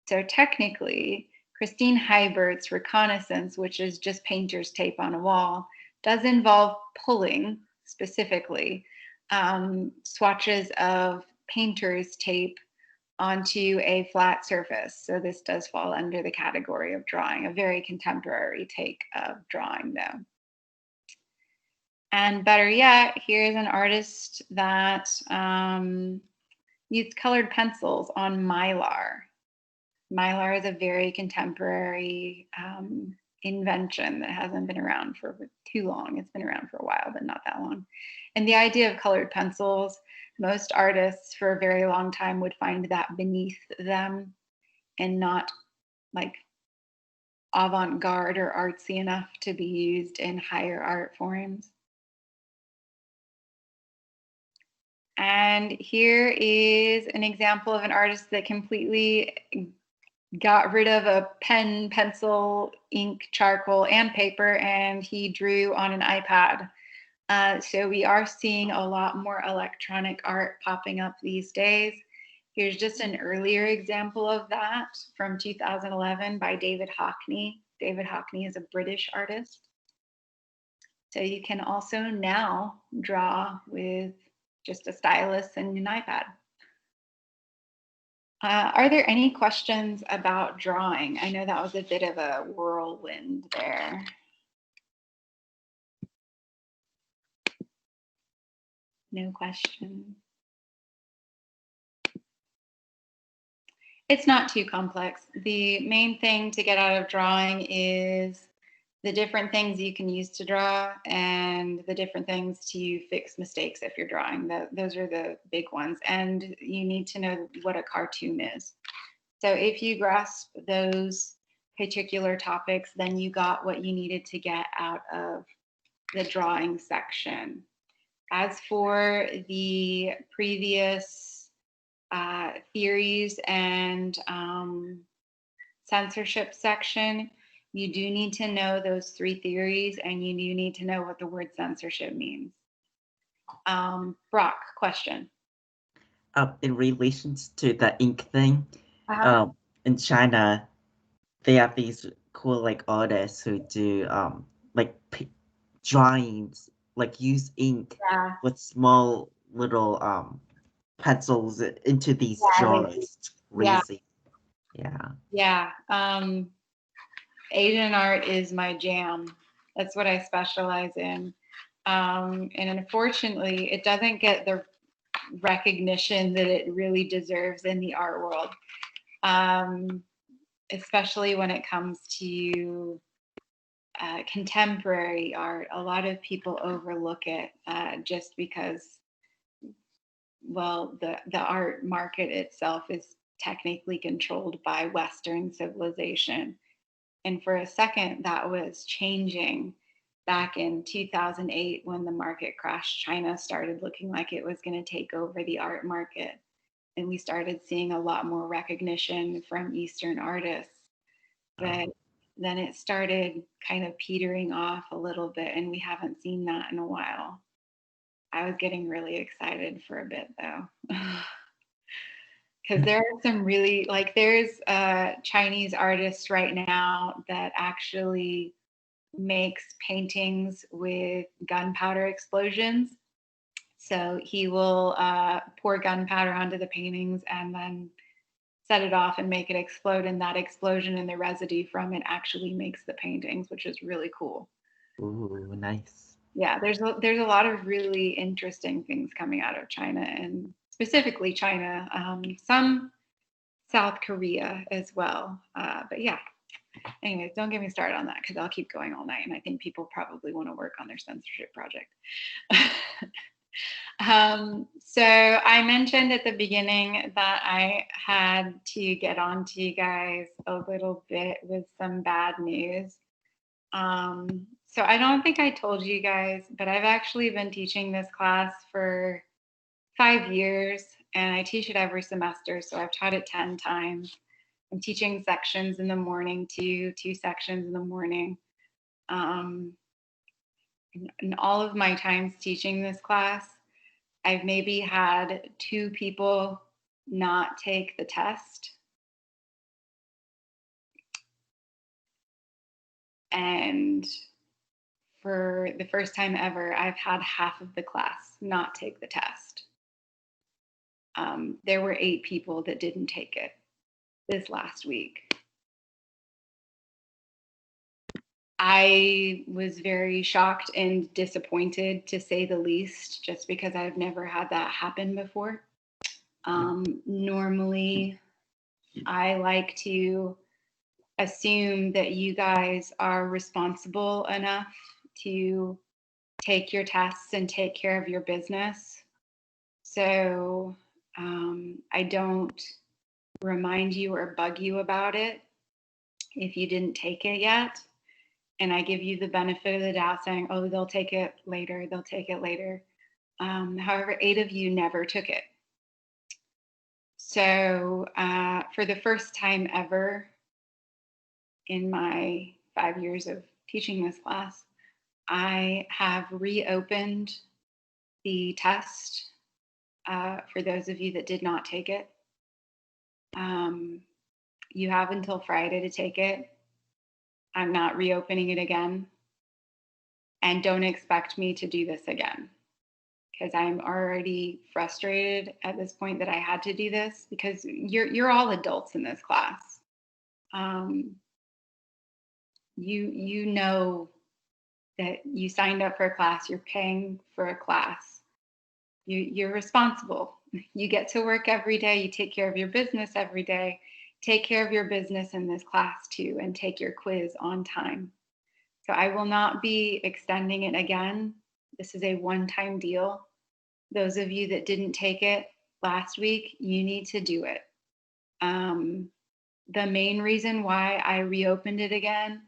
So technically, Christine Heibert's Reconnaissance, which is just painter's tape on a wall, does involve pulling specifically swatches of painter's tape onto a flat surface. So this does fall under the category of drawing, a very contemporary take of drawing though. And better yet, here's an artist that used colored pencils on mylar. Mylar is a very contemporary invention that hasn't been around for too long. It's been around for a while, but not that long. And the idea of colored pencils, most artists for a very long time would find that beneath them and not like avant-garde or artsy enough to be used in higher art forms. And here is an example of an artist that completely got rid of a pen, pencil, ink, charcoal, and paper, and he drew on an iPad. So we are seeing a lot more electronic art popping up these days. Here's just an earlier example of that from 2011 by David Hockney. David Hockney is a British artist. So you can also now draw with just a stylus and an iPad. Are there any questions about drawing? I know that was a bit of a whirlwind there. No questions. It's not too complex. The main thing to get out of drawing is the different things you can use to draw and the different things to fix mistakes if you're drawing. Those are the big ones. And you need to know what a cartoon is. So if you grasp those particular topics, then you got what you needed to get out of the drawing section. As for the previous theories and censorship section, you do need to know those 3 theories, and you do need to know what the word censorship means. Brock, question. In relation to the ink thing, in China, they have these cool like artists who do like drawings, like use ink with small little pencils into these drawings. Crazy. Yeah. Asian art is my jam. That's what I specialize in. And unfortunately, it doesn't get the recognition that it really deserves in the art world, especially when it comes to contemporary art, a lot of people overlook it just because, well, the art market itself is technically controlled by Western civilization. And for a second, that was changing. Back in 2008, when the market crashed, China started looking like it was going to take over the art market. And we started seeing a lot more recognition from Eastern artists. But then it started kind of petering off a little bit, and we haven't seen that in a while. I was getting really excited for a bit, though. Because there are some really, like, there's a Chinese artist right now that actually makes paintings with gunpowder explosions. So he will pour gunpowder onto the paintings and then set it off and make it explode. And that explosion and the residue from it actually makes the paintings, which is really cool. Ooh, nice. Yeah, there's a lot of really interesting things coming out of China, and specifically China, some South Korea as well. But yeah, anyways, don't get me started on that because I'll keep going all night, and I think people probably want to work on their censorship project. So I mentioned at the beginning that I had to get on to you guys a little bit with some bad news. So I don't think I told you guys, but I've actually been teaching this class for 5 years, and I teach it every semester. So I've taught it 10 times. I'm teaching sections in the morning, two sections in the morning. In all of my times teaching this class, I've maybe had 2 people not take the test. And for the first time ever, I've had half of the class not take the test. There were 8 people that didn't take it this last week. I was very shocked and disappointed, to say the least, just because I've never had that happen before. Normally, I like to assume that you guys are responsible enough to take your tests and take care of your business. So I don't remind you or bug you about it if you didn't take it yet. And I give you the benefit of the doubt saying, oh, they'll take it later, they'll take it later. However, 8 of you never took it. So for the first time ever in my 5 years of teaching this class, I have reopened the test for those of you that did not take it. You have until Friday to take it. I'm not reopening it again. And don't expect me to do this again, because I'm already frustrated at this point that I had to do this, because you're all adults in this class. You know that you signed up for a class, you're paying for a class. You're responsible. You get to work every day, you take care of your business every day. Take care of your business in this class too, and take your quiz on time. So I will not be extending it again. This is a one-time deal. Those of you that didn't take it last week, you need to do it. The main reason why I reopened it again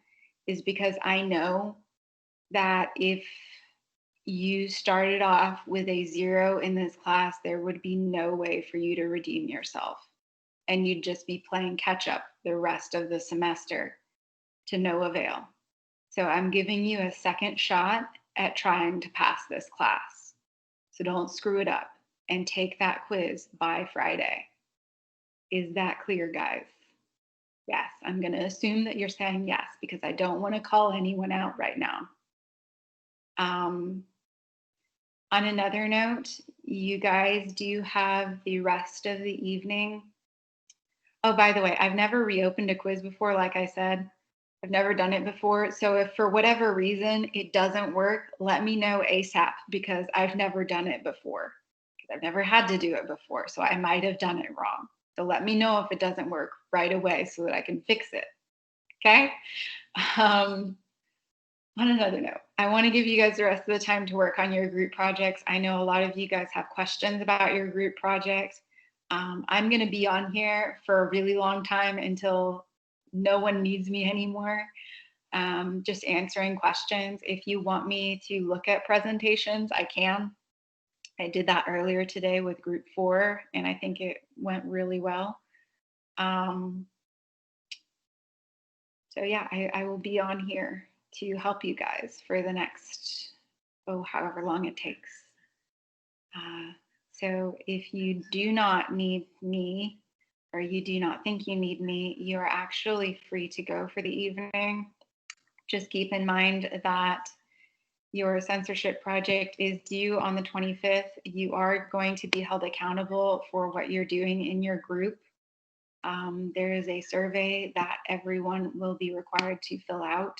is because I know that if you started off with a 0 in this class, there would be no way for you to redeem yourself. And you'd just be playing catch up the rest of the semester to no avail. So I'm giving you a second shot at trying to pass this class. So don't screw it up and take that quiz by Friday. Is that clear, guys? Yes, I'm going to assume that you're saying yes, because I don't want to call anyone out right now. On another note, you guys do have the rest of the evening. Oh, by the way, I've never reopened a quiz before, like I said. I've never done it before. So if for whatever reason it doesn't work, let me know ASAP, because I've never done it before. I've never had to do it before, so I might have done it wrong. So let me know if it doesn't work right away so that I can fix it. Okay? On another note, I want to give you guys the rest of the time to work on your group projects. I know a lot of you guys have questions about your group projects. I'm going to be on here for a really long time until no one needs me anymore. Just answering questions. If you want me to look at presentations, I can. I did that earlier today with group 4, and I think it went really well. So yeah, I will be on here to help you guys for the next, however long it takes. So if you do not need me, or you do not think you need me, you are actually free to go for the evening. Just keep in mind that your censorship project is due on the 25th. You are going to be held accountable for what you're doing in your group. There is a survey that everyone will be required to fill out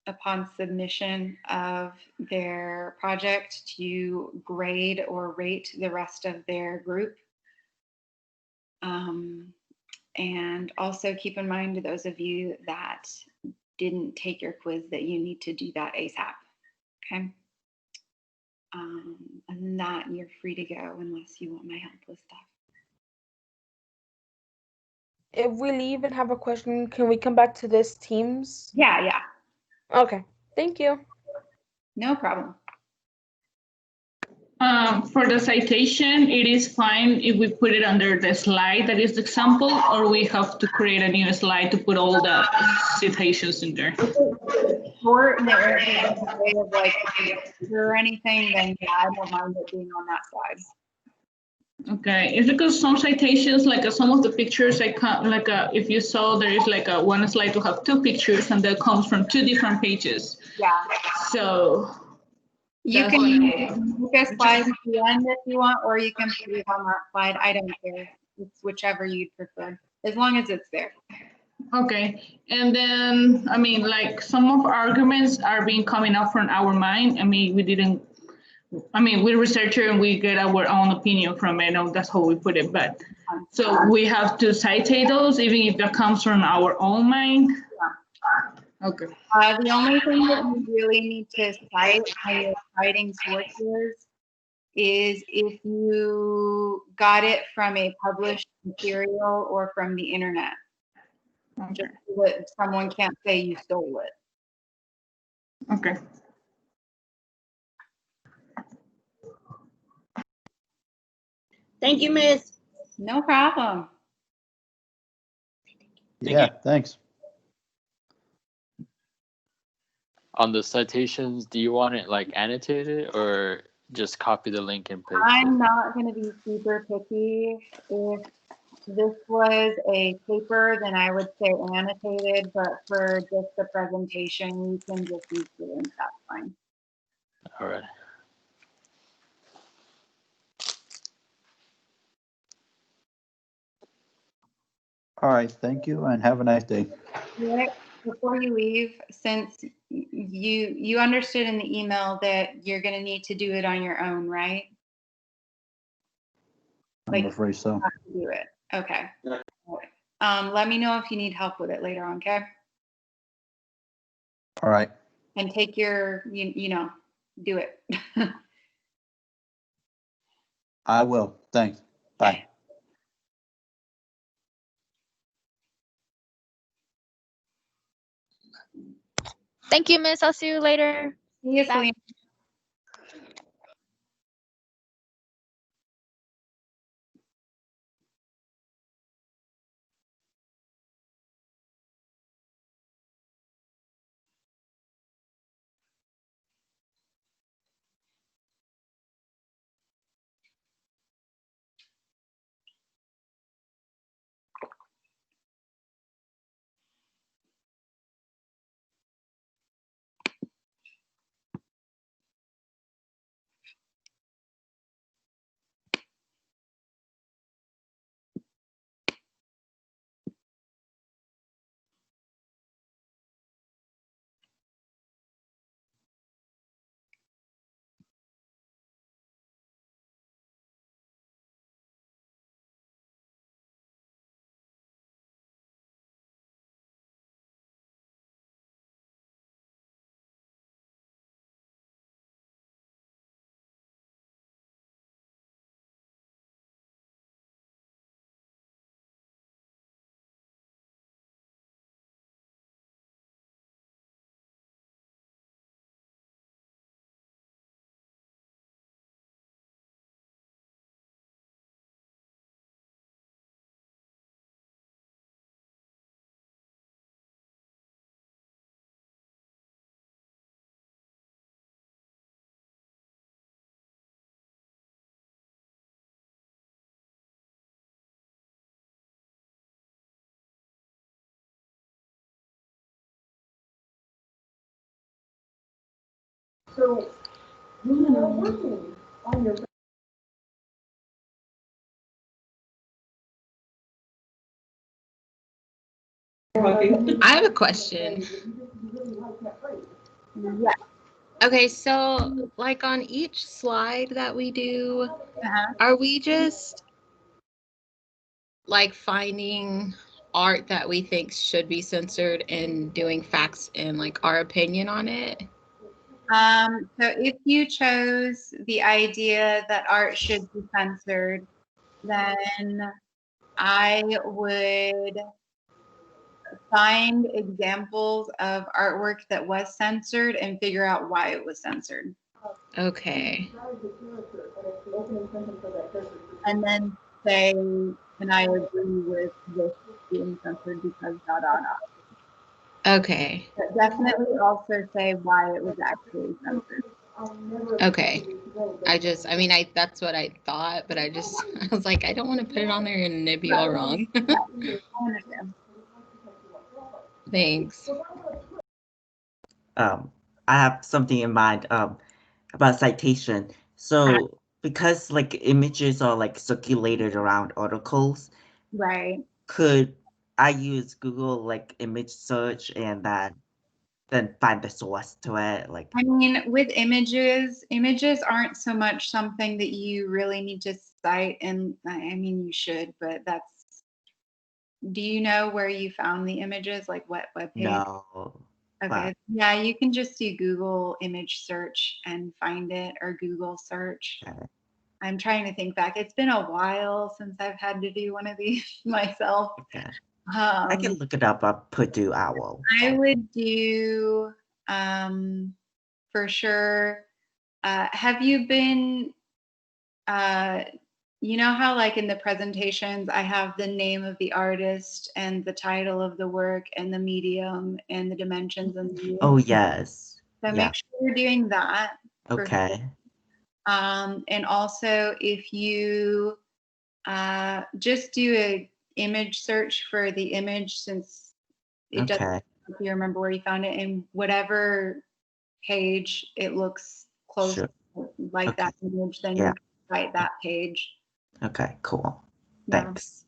upon submission of their project to grade or rate the rest of their group. And also keep in mind, those of you that didn't take your quiz, that you need to do that ASAP, okay? And that you're free to go unless you want my help with stuff. If we leave and have a question, can we come back to this Teams? Yeah. Okay, thank you. No problem. For the citation, it is fine if we put it under the slide that is the example, or we have to create a new slide to put all the citations in there. Short and way of like or anything, then yeah, I don't mind it being on that slide. Okay, it's because some citations, like some of the pictures, I can't, like if you saw, there is like one slide to have 2 pictures, and that comes from 2 different pages. Yeah. So you can make a slide at the end if you want, or you can put it on that slide. I don't care. It's whichever you'd prefer, as long as it's there. Okay, and then, I mean, like some of our arguments are being coming up from our mind. I mean, we research it and we get our own opinion from it, and that's how we put it. But so we have to cite those, even if that comes from our own mind. Yeah. Okay. The only thing that you really need to cite when you're citing sources is if you got it from a published material or from the internet. Okay. Just so that someone can't say you stole it. Okay. Thank you, Miss. No problem. Yeah, thanks. On the citations, do you want it like annotated or just copy the link and paste I'm it? not going to be super picky. If this was a paper, then I would say annotated, but for just the presentation, you can just use the link. That's fine. All right. All right, thank you, and have a nice day. Yeah, before you leave, since you understood in the email that you're going to need to do it on your own, right? I'm afraid so. You have to do it. Okay. Let me know if you need help with it later on, okay? All right. And take your, do it. I will. Thanks. Bye. Thank you, Miss. I'll see you later. See you, Celine. I have a question. Yeah. Okay, so like on each slide that we do, Uh-huh. are we just like finding art that we think should be censored and doing facts and like our opinion on it? So if you chose the idea that art should be censored, then I would find examples of artwork that was censored and figure out why it was censored. Okay. And then say, and I agree with this being censored because dot, dot, dot. Okay. But definitely also say why it was actually censored. Okay. I mean, that's what I thought, but I was like, I don't want to put it on there and it be all wrong. I understand. Thanks. I have something in mind about citation. So because like images are like circulated around articles, Right. could I use Google like image search and then find the source to it? Like, I mean, with images aren't so much something that you really need to cite, and I mean, you should, but do you know where you found the images? Like what webpage? no. Okay. Yeah, you can just do Google image search and find it, or Google search. Okay. I'm trying to think back. It's been a while since I've had to do one of these myself. Okay. I can look it up on Purdue Owl. I would do for sure. Have you been you know how like in the presentations I have the name of the artist and the title of the work and the medium and the dimensions and the Oh yes. So Yeah. make sure you're doing that. for sure. Okay. And also if you just do a image search for the image, since it doesn't, Okay. if you remember where you found it, and whatever page it looks close Sure. like Okay. that image, then Yeah. you cite that page. Okay, cool. Yeah. Thanks.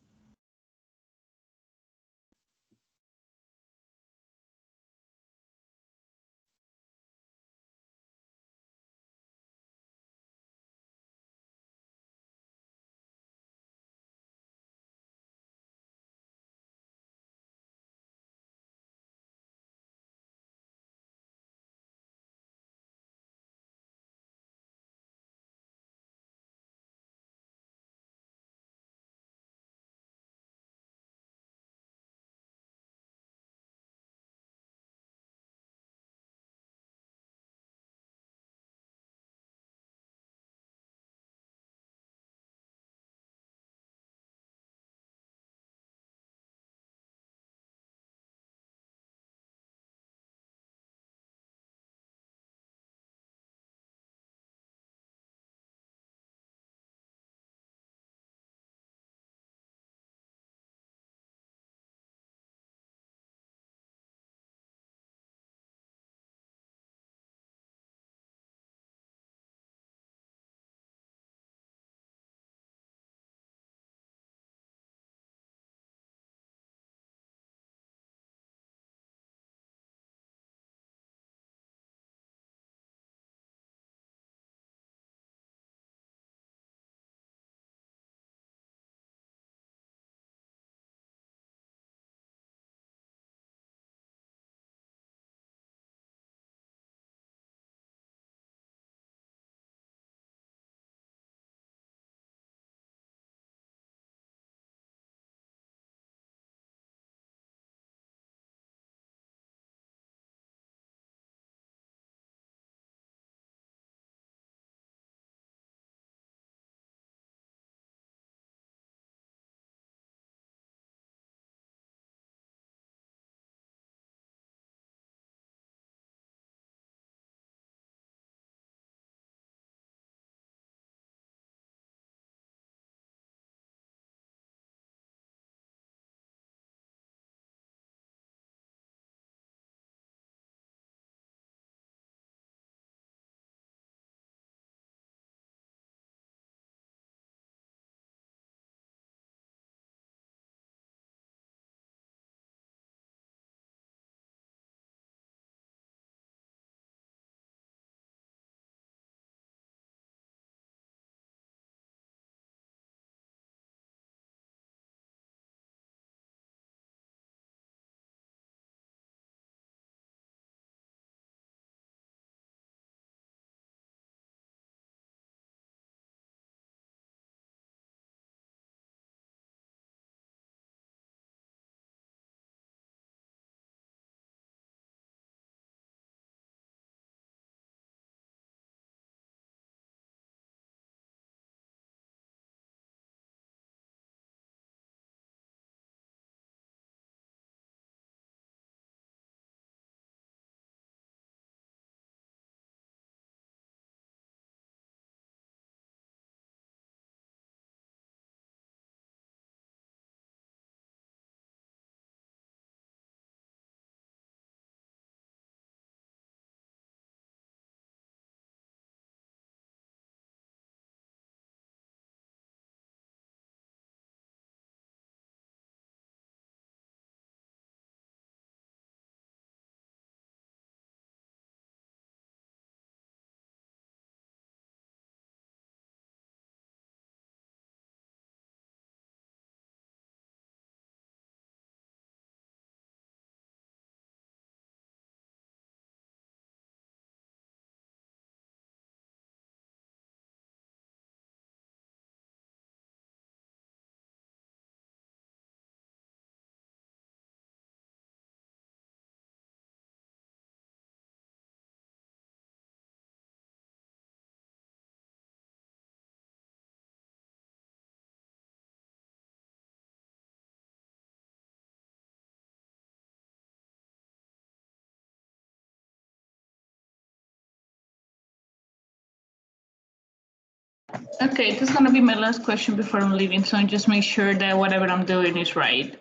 Okay, this is gonna be my last question before I'm leaving, so I just make sure that whatever I'm doing is right.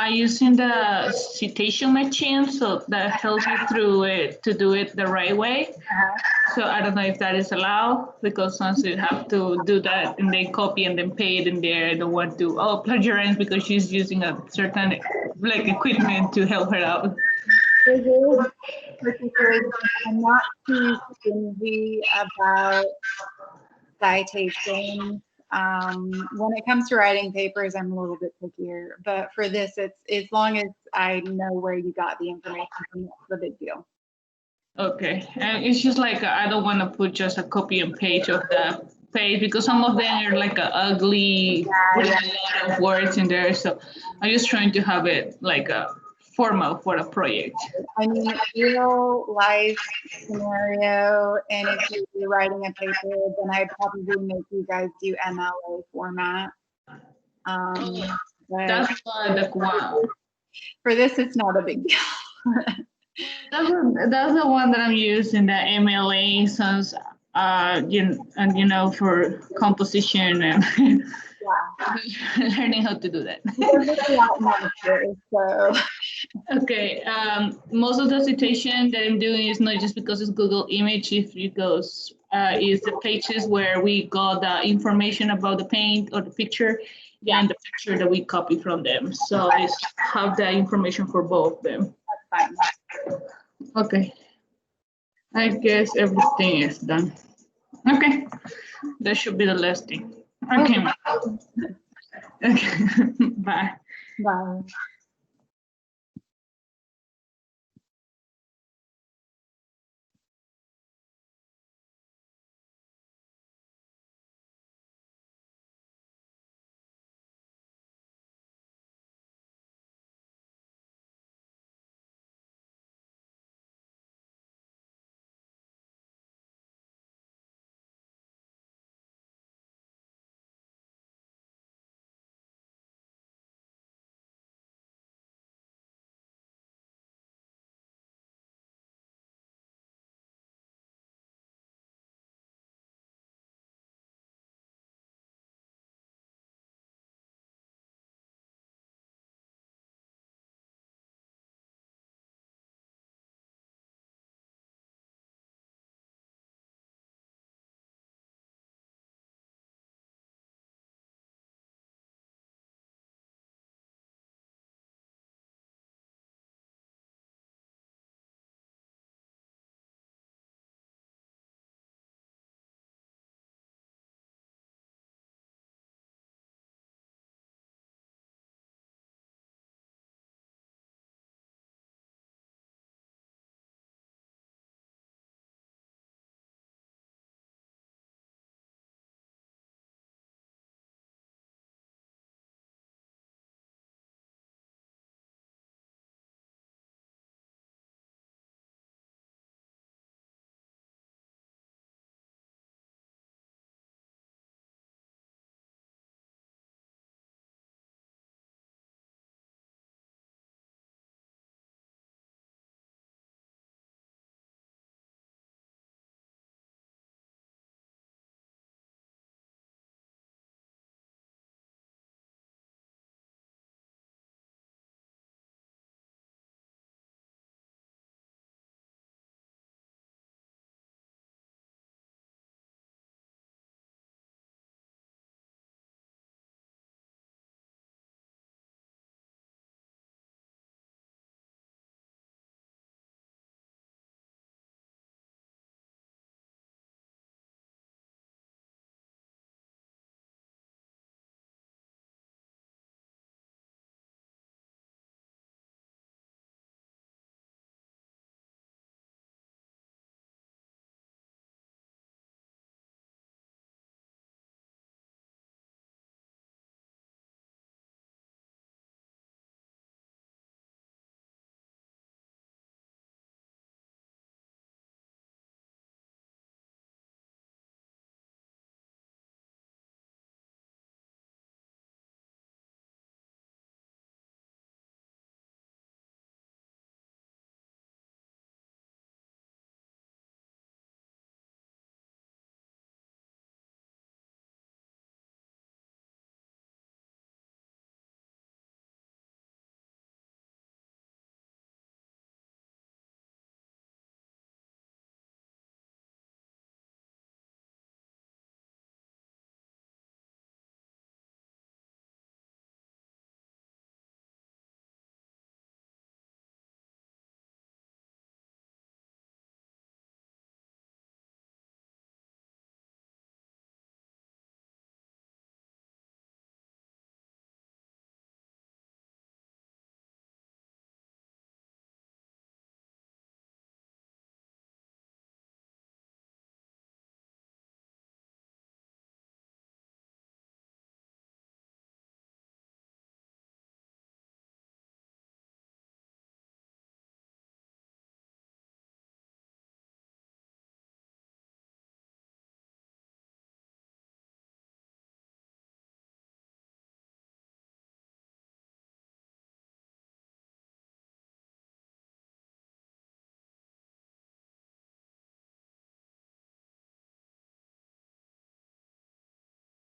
Using the citation machine, so that helps you through it to do it the right way. So I don't know if that is allowed, because once you have to do that and then copy and then paste in there, I don't want to plagiarize because she's using a certain like equipment to help her out. For this particular, I'm not too stingy about citations. When it comes to writing papers, I'm a little bit pickier, but for this, it's as long as I know where you got the information from, that's the big deal. Okay, and it's just like I don't want to put just a copy and paste of the page because some of them are like a ugly with a lot of words in there. So I'm just trying to have it like a formal for a project. I mean, real life scenario, and if you're writing a paper, then I'd probably make you guys do MLA format. But That's like wow. For this, it's not a big deal. That's the one that I'm using, the MLA, since you know, for composition and learning how to do that. Okay, most of the citation that I'm doing is not just because it's Google image, it's because it's the pages where we got the information about the paint or the picture and the picture that we copy from them. So it's have the information for both of them. That's fine. Okay. I guess everything is done. Okay. That should be the last thing. Okay. Okay. Bye. Bye.